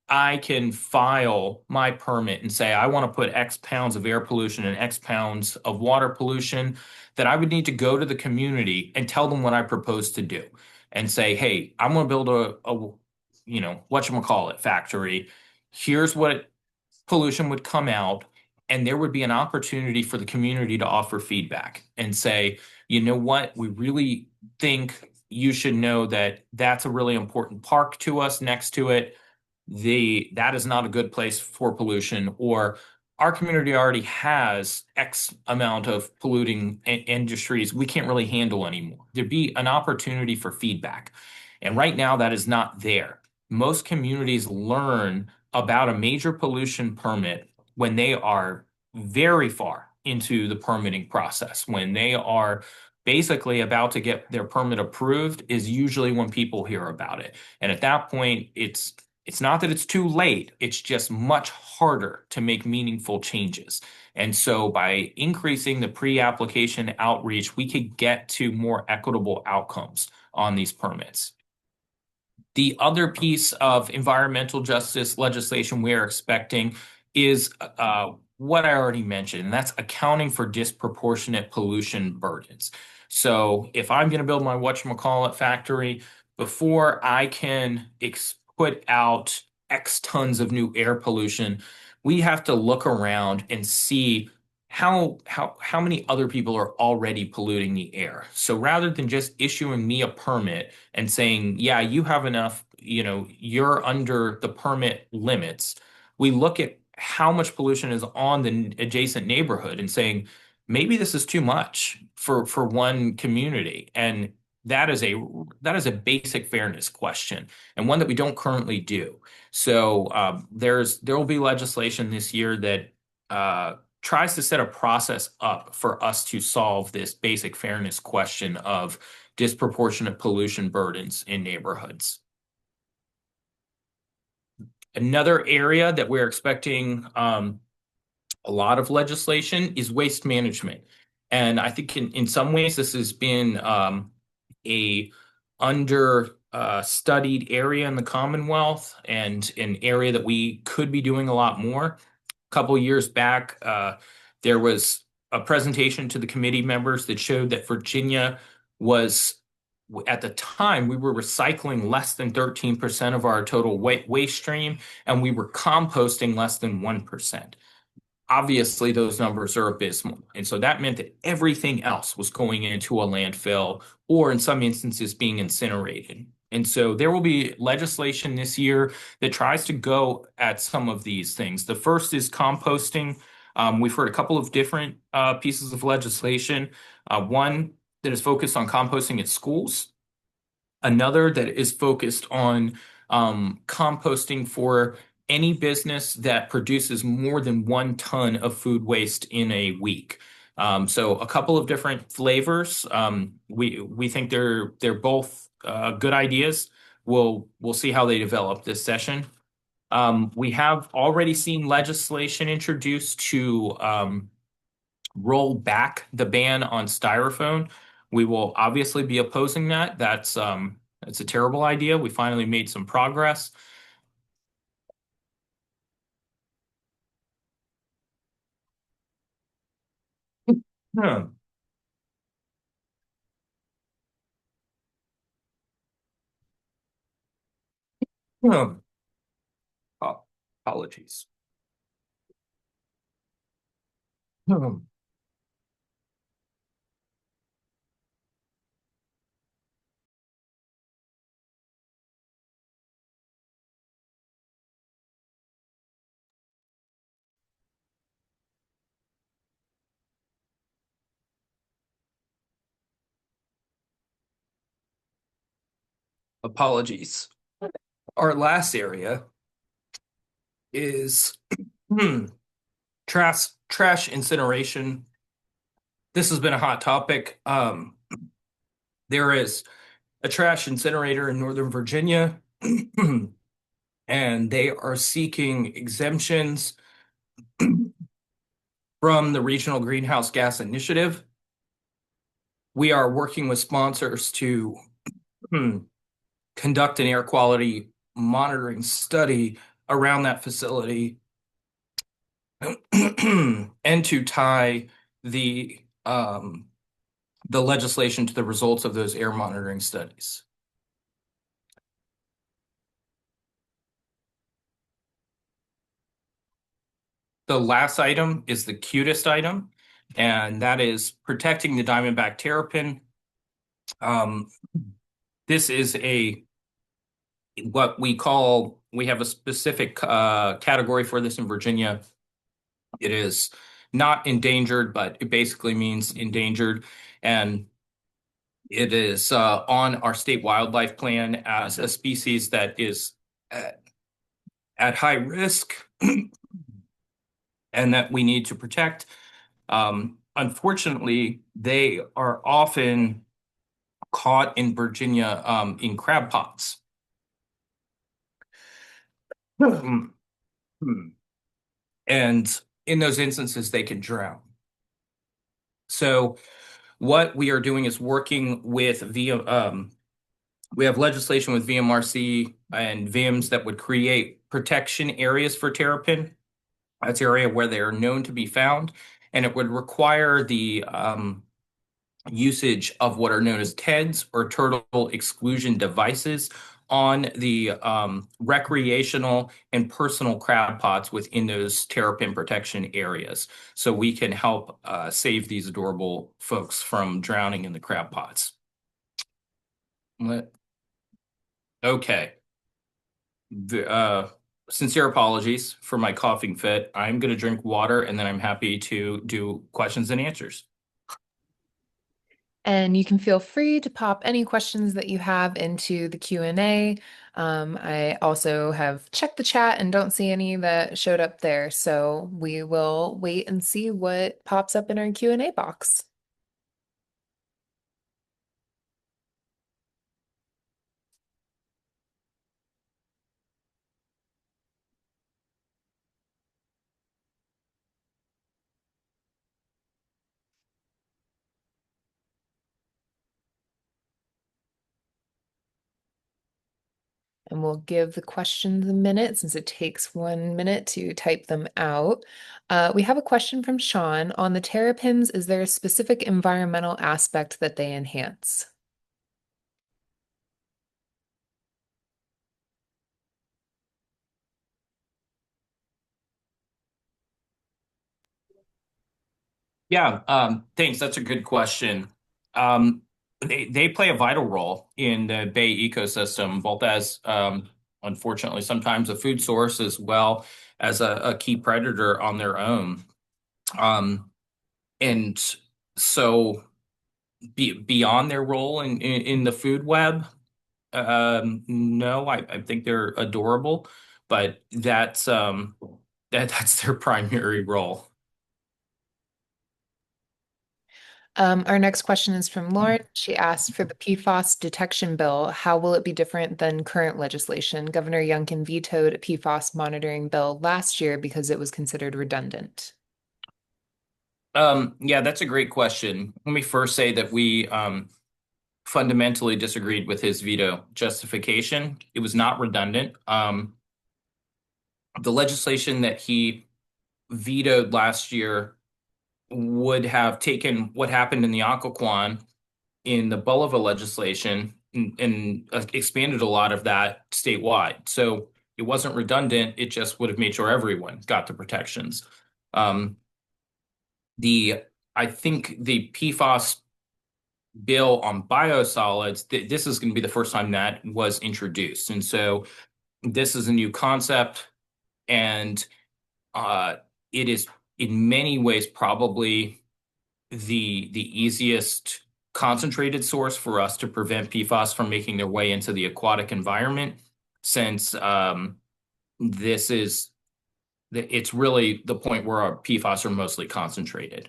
Speaker 2: I can file my permit and say I want to put X pounds of air pollution and X pounds of water pollution, that I would need to go to the community and tell them what I propose to do and say, hey, I'm going to build whatchamacallit factory. Here's what pollution would come out, and there would be an opportunity for the community to offer feedback and say, you know what, we really think you should know that that's a really important park to us next to it. That is not a good place for pollution, or our community already has X amount of polluting industries we can't really handle anymore. There'd be an opportunity for feedback. And right now, that is not there. Most communities learn about a major pollution permit when they are very far into the permitting process. When they are basically about to get their permit approved is usually when people hear about it. And at that point, it's not that it's too late, it's just much harder to make meaningful changes. And so by increasing the pre-application outreach, we could get to more equitable outcomes on these permits. The other piece of environmental justice legislation we're expecting is what I already mentioned, and that's accounting for disproportionate pollution burdens. So if I'm going to build my whatchamacallit factory, before I can put out X tons of new air pollution, we have to look around and see how many other people are already polluting the air. So rather than just issuing me a permit and saying, yeah, you have enough, you're under the permit limits, we look at how much pollution is on the adjacent neighborhood and saying, maybe this is too much for one community. And that is a basic fairness question and one that we don't currently do. So there will be legislation this year that tries to set a process up for us to solve this basic fairness question of disproportionate pollution burdens in neighborhoods. Another area that we're expecting a lot of legislation is waste management. And I think in some ways this has been a under studied area in the Commonwealth and an area that we could be doing a lot more. A couple years back, there was a presentation to the committee members that showed that Virginia was, at the time, we were recycling less than 13% of our total waste stream, and we were composting less than 1%. Obviously, those numbers are abysmal. And so that meant that everything else was going into a landfill or in some instances being incinerated. And so there will be legislation this year that tries to go at some of these things. The first is composting. We've heard a couple of different pieces of legislation. One that is focused on composting at schools, another that is focused on composting for any business that produces more than 1 ton of food waste in a week. So a couple of different flavors. We think they're both good ideas. We'll see how they develop this session. We have already seen legislation introduced to roll back the ban on styrofoam. We will obviously be opposing that. That's a terrible idea. We finally made some progress. Hmm. Hmm. Apologies. Hmm. Apologies. Our last area is trash incineration. This has been a hot topic. There is a trash incinerator in Northern Virginia, and they are seeking exemptions from the Regional Greenhouse Gas Initiative. We are working with sponsors to conduct an air quality monitoring study around that facility and to tie the the legislation to the results of those air monitoring studies. The last item is the cutest item, and that is protecting the diamondback terrapin. This is what we have a specific category for this in Virginia. It is not endangered, but it basically means endangered. And it is on our state wildlife plan as a species that is at high risk and that we need to protect. Unfortunately, they are often caught in Virginia in crab pots. And in those instances, they can drown. So what we are doing is working with we have legislation with VMRC and VIMS that would create protection areas for terrapin. That's an area where they are known to be found, and it would require the usage of what are known as TEDs or turtle exclusion devices on the recreational and personal crab pots within those terrapin protection areas. So we can help save these adorable folks from drowning in the crab pots. Okay. Sincere apologies for my coughing fit. I'm going to drink water and then I'm happy to do questions and answers.
Speaker 1: And you can feel free to pop any questions that you have into the Q&A. I also have checked the chat and don't see any that showed up there. So we will wait and see what pops up in our Q&A box. And we'll give the questions a minute since it takes 1 minute to type them out. We have a question from Sean. On the terrapins, is there a specific environmental aspect that they enhance?
Speaker 2: Yeah, thanks. That's a good question. Um, they play a vital role in the bay ecosystem, both as unfortunately sometimes a food source as well as a key predator on their own. Um, and so beyond their role in the food web, no, I think they're adorable, but that's their primary role.
Speaker 1: Our next question is from Lauren. She asked for the PFAS detection bill. How will it be different than current legislation? Governor Youngkin vetoed a PFAS monitoring bill last year because it was considered redundant.
Speaker 2: Yeah, that's a great question. Let me first say that we fundamentally disagreed with his veto justification. It was not redundant. The legislation that he vetoed last year would have taken what happened in the Occoquan in the Bulliva legislation and expanded a lot of that statewide. So it wasn't redundant. It just would have made sure everyone got the protections. Um, the I think the PFAS bill on biosolids, this is going to be the first time that was introduced. And so this is a new concept, and uh, it is in many ways probably the easiest concentrated source for us to prevent PFAS from making their way into the aquatic environment, since this is it's really the point where our PFAS are mostly concentrated.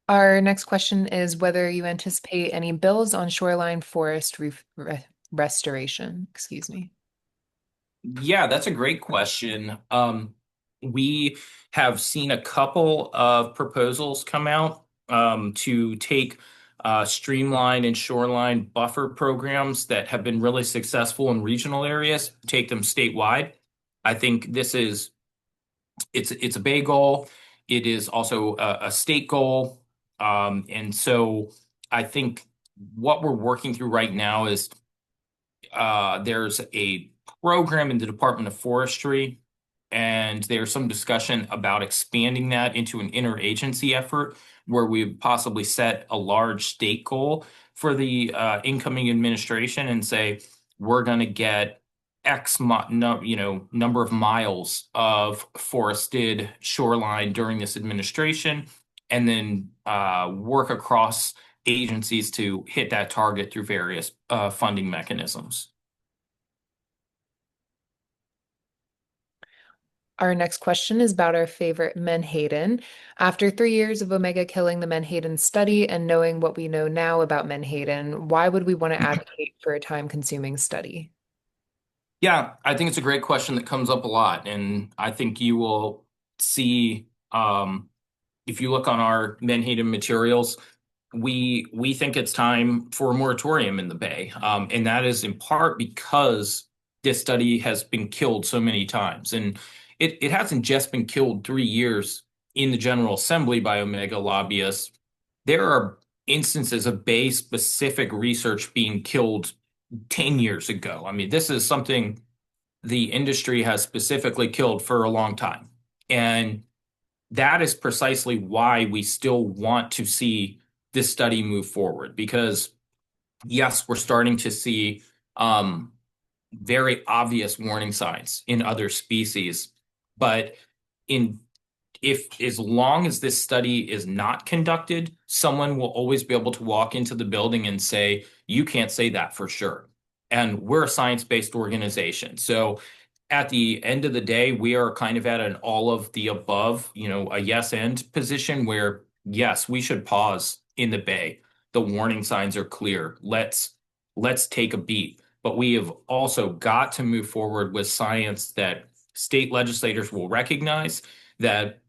Speaker 1: Our next question is whether you anticipate any bills on shoreline forest restoration. Excuse me.
Speaker 2: Yeah, that's a great question. We have seen a couple of proposals come out to take streamline and shoreline buffer programs that have been really successful in regional areas, take them statewide. I think it's a Bay goal. It is also a state goal. And so I think what we're working through right now is there's a program in the Department of Forestry, and there's some discussion about expanding that into an interagency effort where we possibly set a large state goal for the incoming administration and say we're going to get X no, number of miles of forested shoreline during this administration, and then work across agencies to hit that target through various funding mechanisms.
Speaker 1: Our next question is about our favorite menhaden. After 3 years of Omega killing the menhaden study and knowing what we know now about menhaden, why would we want to advocate for a time-consuming study?
Speaker 2: Yeah, I think it's a great question that comes up a lot, and I think you will see if you look on our Menhaden materials, we think it's time for a moratorium in the Bay, and that is in part because this study has been killed so many times, and it hasn't just been killed 3 years in the General Assembly by Omega lobbyists. There are instances of Bay specific research being killed 10 years ago. I mean, this is something the industry has specifically killed for a long time. And that is precisely why we still want to see this study move forward. Because, yes, we're starting to see very obvious warning signs in other species. But in if as long as this study is not conducted, someone will always be able to walk into the building and say, you can't say that for sure. And we're a science-based organization. So at the end of the day, we are kind of at an all of the above, a yes and position where, yes, we should pause in the bay. The warning signs are clear. Let's take a beat. But we have also got to move forward with science that state legislators will recognize that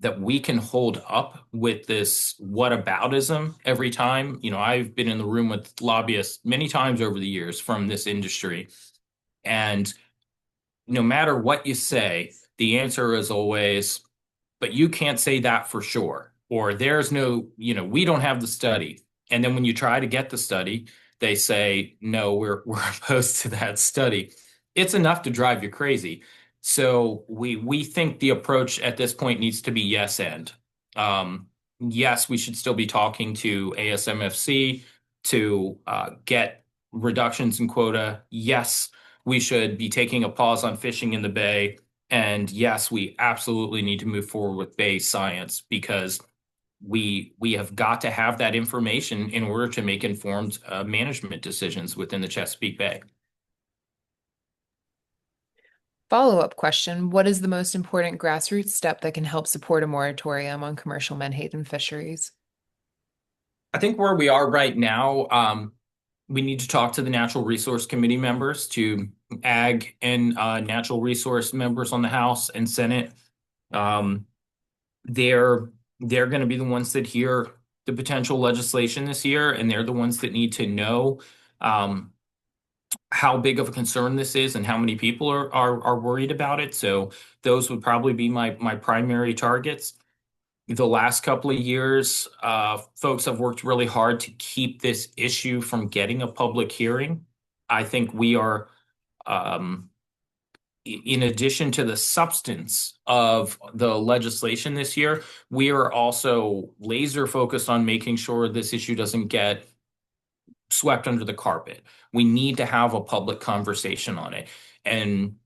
Speaker 2: that we can hold up with this whataboutism every time. I've been in the room with lobbyists many times over the years from this industry, and no matter what you say, the answer is always, but you can't say that for sure. Or there's no, we don't have the study. And then when you try to get the study, they say, no, we're opposed to that study. It's enough to drive you crazy. So we think the approach at this point needs to be yes and. Yes, we should still be talking to ASMFC to get reductions in quota. Yes, we should be taking a pause on fishing in the bay. And yes, we absolutely need to move forward with Bay science because we have got to have that information in order to make informed management decisions within the Chesapeake Bay.
Speaker 1: Follow-up question: what is the most important grassroots step that can help support a moratorium on commercial menhaden fisheries?
Speaker 2: I think where we are right now, we need to talk to the Natural Resource Committee members, to Ag and Natural Resource members on the House and Senate. Um, they're they're going to be the ones that hear the potential legislation this year, and they're the ones that need to know um, how big of a concern this is and how many people are worried about it. So those would probably be my primary targets. The last couple of years, folks have worked really hard to keep this issue from getting a public hearing. I think we are, in addition to the substance of the legislation this year, we are also laser focused on making sure this issue doesn't get swept under the carpet. We need to have a public conversation on it. And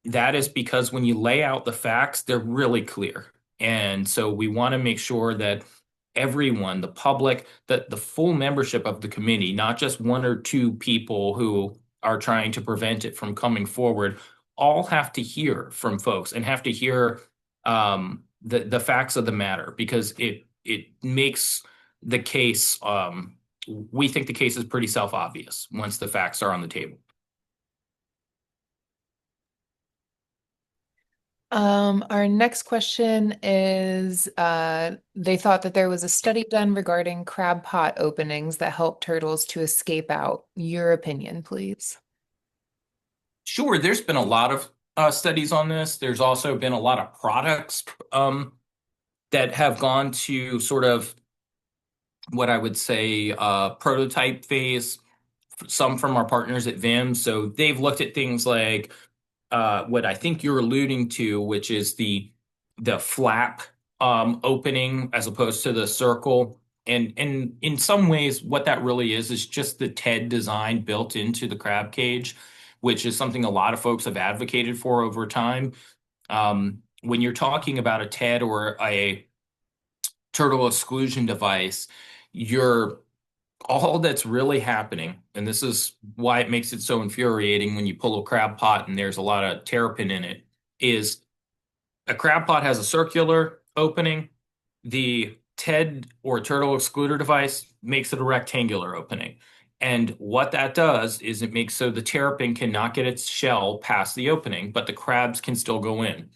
Speaker 2: that is because when you lay out the facts, they're really clear. And so we want to make sure that everyone, the public, that the full membership of the committee, not just one or two people who are trying to prevent it from coming forward, all have to hear from folks and have to hear the facts of the matter because it makes the case we think the case is pretty self-obvious once the facts are on the table.
Speaker 1: Our next question is, they thought that there was a study done regarding crab pot openings that help turtles to escape out. Your opinion, please.
Speaker 2: Sure, there's been a lot of studies on this. There's also been a lot of products that have gone to sort of what I would say prototype phase, some from our partners at VIM. So they've looked at things like what I think you're alluding to, which is the flap opening as opposed to the circle. And in some ways, what that really is just the TED design built into the crab cage, which is something a lot of folks have advocated for over time. When you're talking about a TED or a turtle exclusion device, you're all that's really happening, and this is why it makes it so infuriating when you pull a crab pot and there's a lot of terrapin in it, is a crab pot has a circular opening. The TED or turtle excluder device makes it a rectangular opening. And what that does is it makes so the terrapin cannot get its shell past the opening, but the crabs can still go in.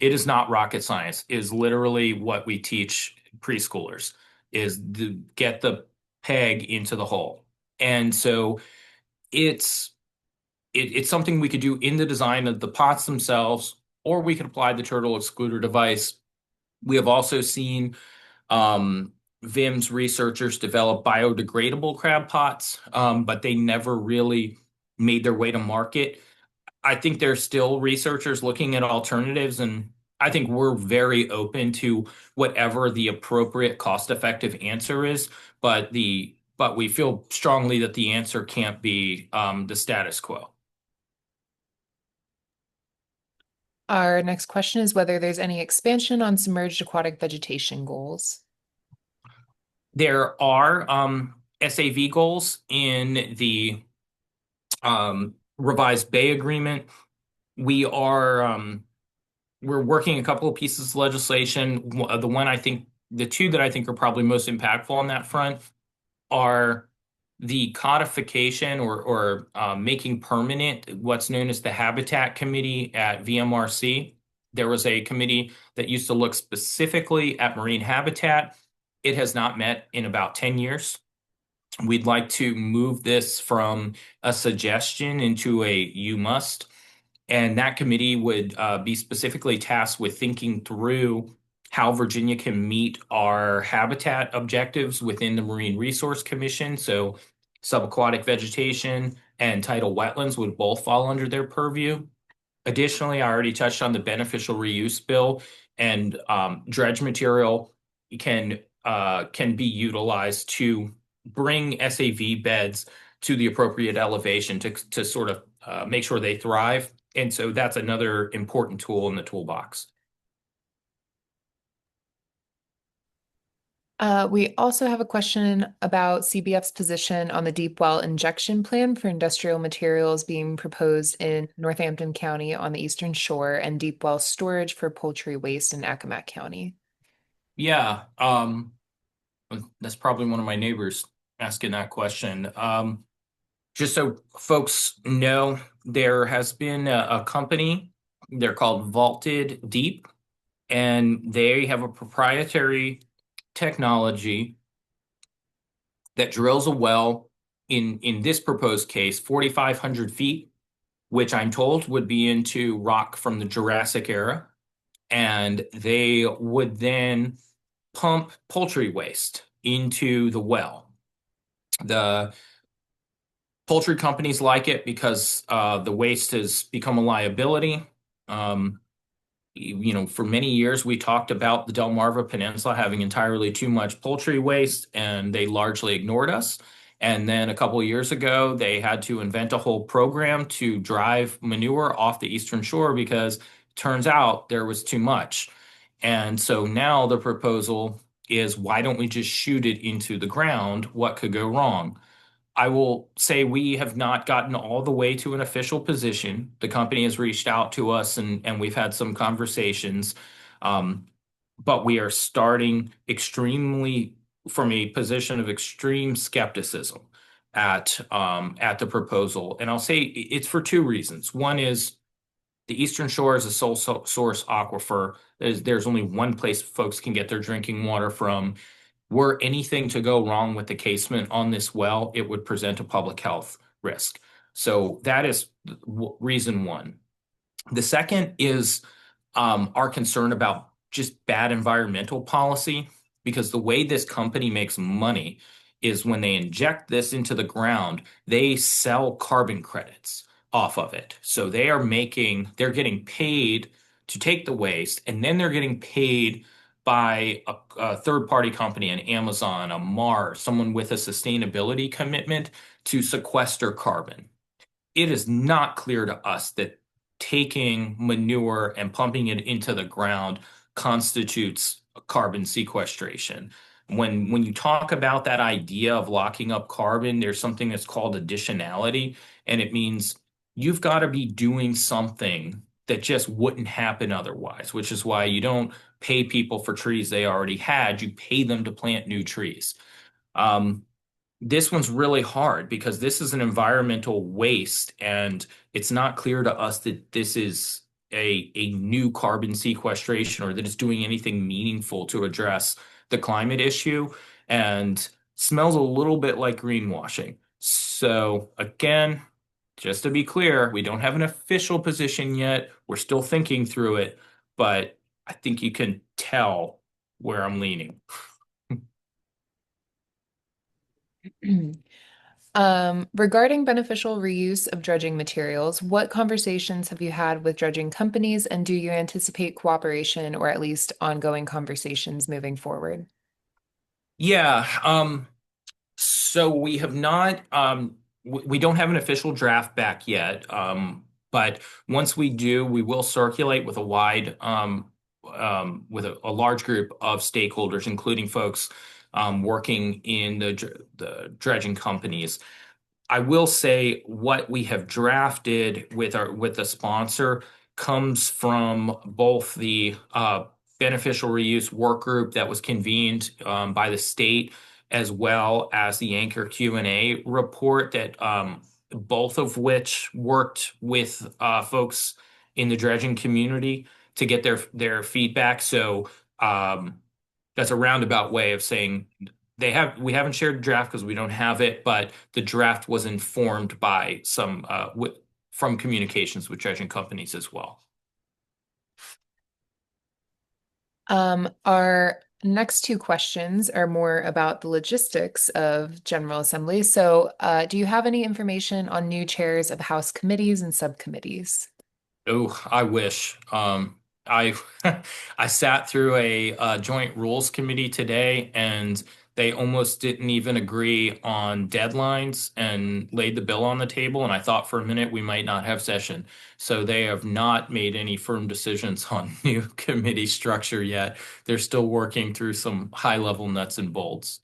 Speaker 2: It is not rocket science. It is literally what we teach preschoolers is to get the peg into the hole. And so it's it's something we could do in the design of the pots themselves, or we could apply the turtle excluder device. We have also seen um, VIM's researchers develop biodegradable crab pots, but they never really made their way to market. I think there's still researchers looking at alternatives, and I think we're very open to whatever the appropriate cost-effective answer is, but we feel strongly that the answer can't be the status quo.
Speaker 1: Our next question is whether there's any expansion on submerged aquatic vegetation goals.
Speaker 2: There are SAV goals in the revised Bay Agreement. We are we're working a couple of pieces of legislation. The one I think, the two that I think are probably most impactful on that front are the codification or making permanent what's known as the Habitat Committee at VMRC. There was a committee that used to look specifically at marine habitat. It has not met in about 10 years. We'd like to move this from a suggestion into a you must. And that committee would be specifically tasked with thinking through how Virginia can meet our habitat objectives within the Marine Resource Commission. So subaquatic vegetation and tidal wetlands would both fall under their purview. Additionally, I already touched on the beneficial reuse bill, and dredge material can be utilized to bring SAV beds to the appropriate elevation to sort of make sure they thrive. And so that's another important tool in the toolbox.
Speaker 1: We also have a question about CBF's position on the deep well injection plan for industrial materials being proposed in Northampton County on the Eastern Shore and deep well storage for poultry waste in Accomack County.
Speaker 2: Yeah, that's probably one of my neighbors asking that question. Just so folks know, there has been a company, they're called Vaulted Deep, and they have a proprietary technology that drills a well in this proposed case, 4,500 feet, which I'm told would be into rock from the Jurassic era. And they would then pump poultry waste into the well. The poultry companies like it because the waste has become a liability. Um, for many years, we talked about the Delmarva Peninsula having entirely too much poultry waste, and they largely ignored us. And then a couple of years ago, they had to invent a whole program to drive manure off the Eastern Shore because it turns out there was too much. And so now the proposal is, why don't we just shoot it into the ground? What could go wrong? I will say we have not gotten all the way to an official position. The company has reached out to us and we've had some conversations. Um, but we are starting extremely from a position of extreme skepticism at the proposal. And I'll say it's for two reasons. One is the Eastern Shore is a sole source aquifer. There's only one place folks can get their drinking water from. Were anything to go wrong with the casement on this well, it would present a public health risk. So that is reason one. The second is our concern about just bad environmental policy, because the way this company makes money is when they inject this into the ground, they sell carbon credits off of it. So they're getting paid to take the waste, and then they're getting paid by a third party company, an Amazon, a Mars, someone with a sustainability commitment to sequester carbon. It is not clear to us that taking manure and pumping it into the ground constitutes carbon sequestration. When you talk about that idea of locking up carbon, there's something that's called additionality, and it means you've got to be doing something that just wouldn't happen otherwise, which is why you don't pay people for trees they already had, you pay them to plant new trees. Um, this one's really hard because this is an environmental waste, and it's not clear to us that this is a new carbon sequestration or that it's doing anything meaningful to address the climate issue, and smells a little bit like greenwashing. So again, just to be clear, we don't have an official position yet. We're still thinking through it, but I think you can tell where I'm leaning.
Speaker 1: Regarding beneficial reuse of dredging materials, what conversations have you had with dredging companies, and do you anticipate cooperation or at least ongoing conversations moving forward?
Speaker 2: Yeah, so we have not we don't have an official draft back yet. But once we do, we will circulate with a with a large group of stakeholders, including folks working in the dredging companies. I will say what we have drafted with the sponsor comes from both the beneficial reuse work group that was convened by the state, as well as the Anchor Q&A report that both of which worked with folks in the dredging community to get their feedback. So that's a roundabout way of saying we haven't shared the draft because we don't have it, but the draft was informed by some from communications with dredging companies as well.
Speaker 1: Our next two questions are more about the logistics of General Assembly. So, do you have any information on new chairs of House committees and subcommittees?
Speaker 2: Oh, I wish. I I sat through a joint rules committee today, and they almost didn't even agree on deadlines and laid the bill on the table. And I thought for a minute we might not have session. So they have not made any firm decisions on new committee structure yet. They're still working through some high level nuts and bolts.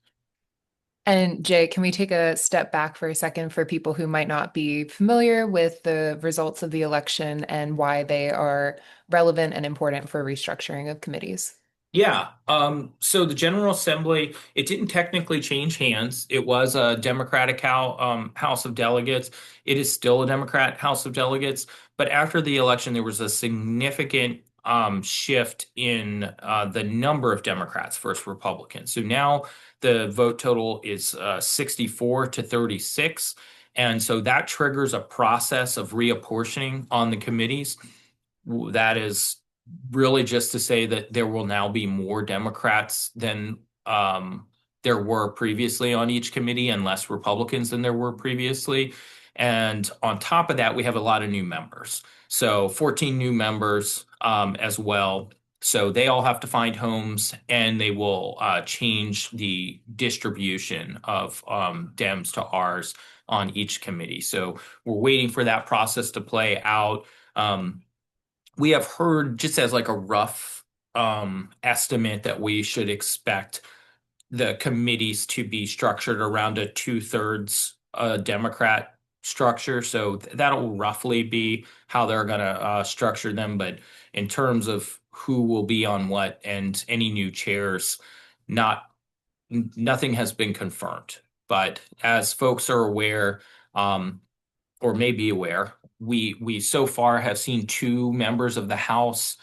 Speaker 1: And Jay, can we take a step back for a second for people who might not be familiar with the results of the election and why they are relevant and important for restructuring of committees?
Speaker 2: Yeah. So the General Assembly, it didn't technically change hands. It was a Democratic House of Delegates. It is still a Democrat House of Delegates. But after the election, there was a significant shift in the number of Democrats versus Republicans. So now the vote total is 64 to 36. And so that triggers a process of reapportioning on the committees. That is really just to say that there will now be more Democrats than there were previously on each committee and less Republicans than there were previously. And on top of that, we have a lot of new members. So 14 new members as well. So they all have to find homes and they will change the distribution of Dems to Rs on each committee. So we're waiting for that process to play out. We have heard just as like a rough estimate that we should expect the committees to be structured around a two-thirds Democrat structure. So that'll roughly be how they're going to structure them. But in terms of who will be on what and any new chairs, not nothing has been confirmed. But as folks are aware, or may be aware, we so far have seen two members of the House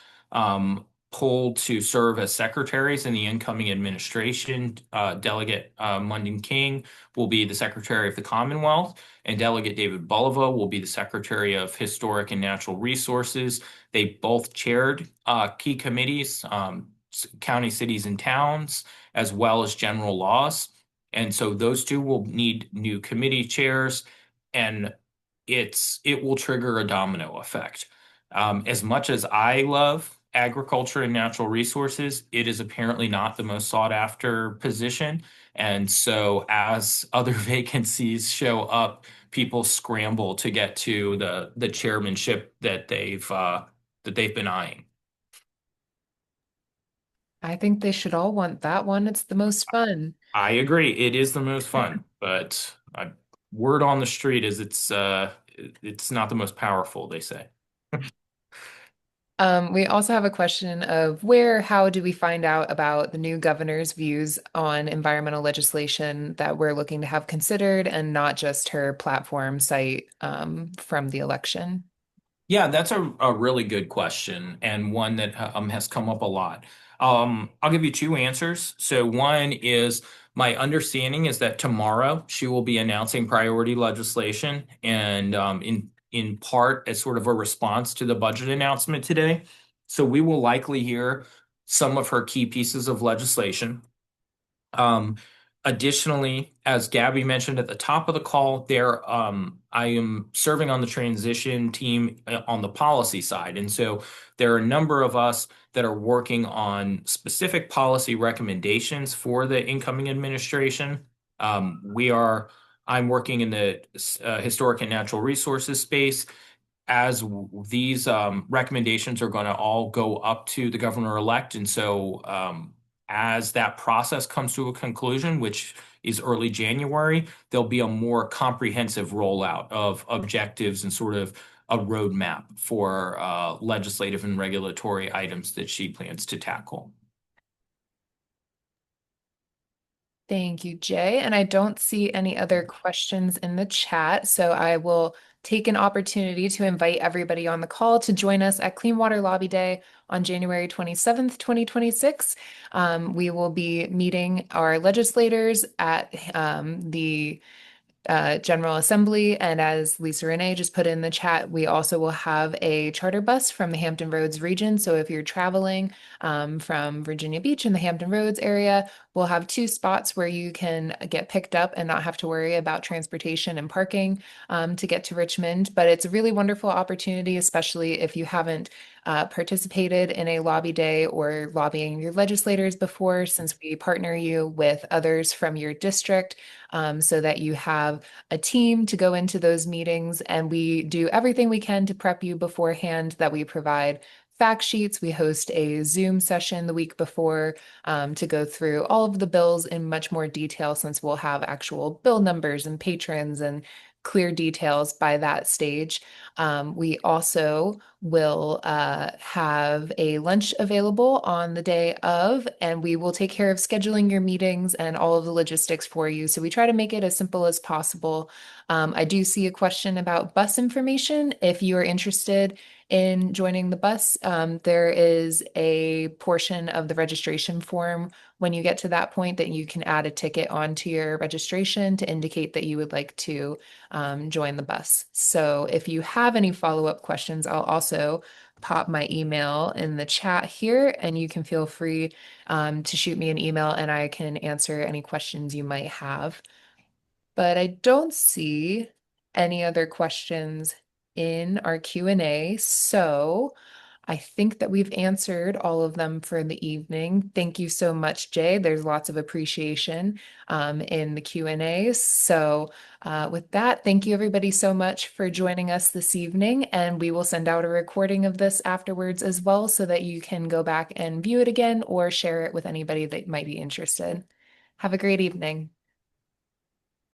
Speaker 2: pulled to serve as secretaries in the incoming administration. Delegate Munden King will be the Secretary of the Commonwealth, and Delegate David Bulliva will be the Secretary of Historic and Natural Resources. They both chaired key committees, county, cities, and towns, as well as general laws. And so those two will need new committee chairs. And it will trigger a domino effect. As much as I love agriculture and natural resources, it is apparently not the most sought after position. And so as other vacancies show up, people scramble to get to the chairmanship that they've been eyeing.
Speaker 1: I think they should all want that one. It's the most fun.
Speaker 2: I agree. It is the most fun, but word on the street is it's not the most powerful, they say.
Speaker 1: We also have a question of how do we find out about the new governor's views on environmental legislation that we're looking to have considered and not just her platform site from the election?
Speaker 2: Yeah, that's a really good question and one that has come up a lot. I'll give you two answers. So one is my understanding is that tomorrow she will be announcing priority legislation, and in part as sort of a response to the budget announcement today. So we will likely hear some of her key pieces of legislation. Um, Additionally, as Gabby mentioned at the top of the call, I am serving on the transition team on the policy side. And so there are a number of us that are working on specific policy recommendations for the incoming administration. I'm working in the historic and natural resources space. these recommendations are going to all go up to the governor-elect, and so as that process comes to a conclusion, which is early January, there'll be a more comprehensive rollout of objectives and sort of a roadmap for legislative and regulatory items that she plans to tackle.
Speaker 1: Thank you, Jay. And I don't see any other questions in the chat, so I will take an opportunity to invite everybody on the call to join us at Clean Water Lobby Day on January 27th, 2026. We will be meeting our legislators at the General Assembly. And as Lisa Renee just put in the chat, we also will have a charter bus from the Hampton Roads region. So if you're traveling from Virginia Beach in the Hampton Roads area, we'll have two spots where you can get picked up and not have to worry about transportation and parking to get to Richmond. But it's a really wonderful opportunity, especially if you haven't participated in a lobby day or lobbying your legislators before, since we partner you with others from your district so that you have a team to go into those meetings. And we do everything we can to prep you beforehand, that we provide fact sheets. We host a Zoom session the week before to go through all of the bills in much more detail, since we'll have actual bill numbers and patrons and clear details by that stage. We also will have a lunch available on the day of, and we will take care of scheduling your meetings and all of the logistics for you. So we try to make it as simple as possible. I do see a question about bus information. If you are interested in joining the bus, there is a portion of the registration form when you get to that point that you can add a ticket onto your registration to indicate that you would like to join the bus. So if you have any follow-up questions, I'll also pop my email in the chat here, and you can feel free to shoot me an email and I can answer any questions you might have. But I don't see any other questions in our Q&A, so I think that we've answered all of them for the evening. Thank you so much, Jay. There's lots of appreciation in the Q&A. So with that, thank you everybody so much for joining us this evening, and we will send out a recording of this afterwards as well so that you can go back and view it again or share it with anybody that might be interested. Have a great evening.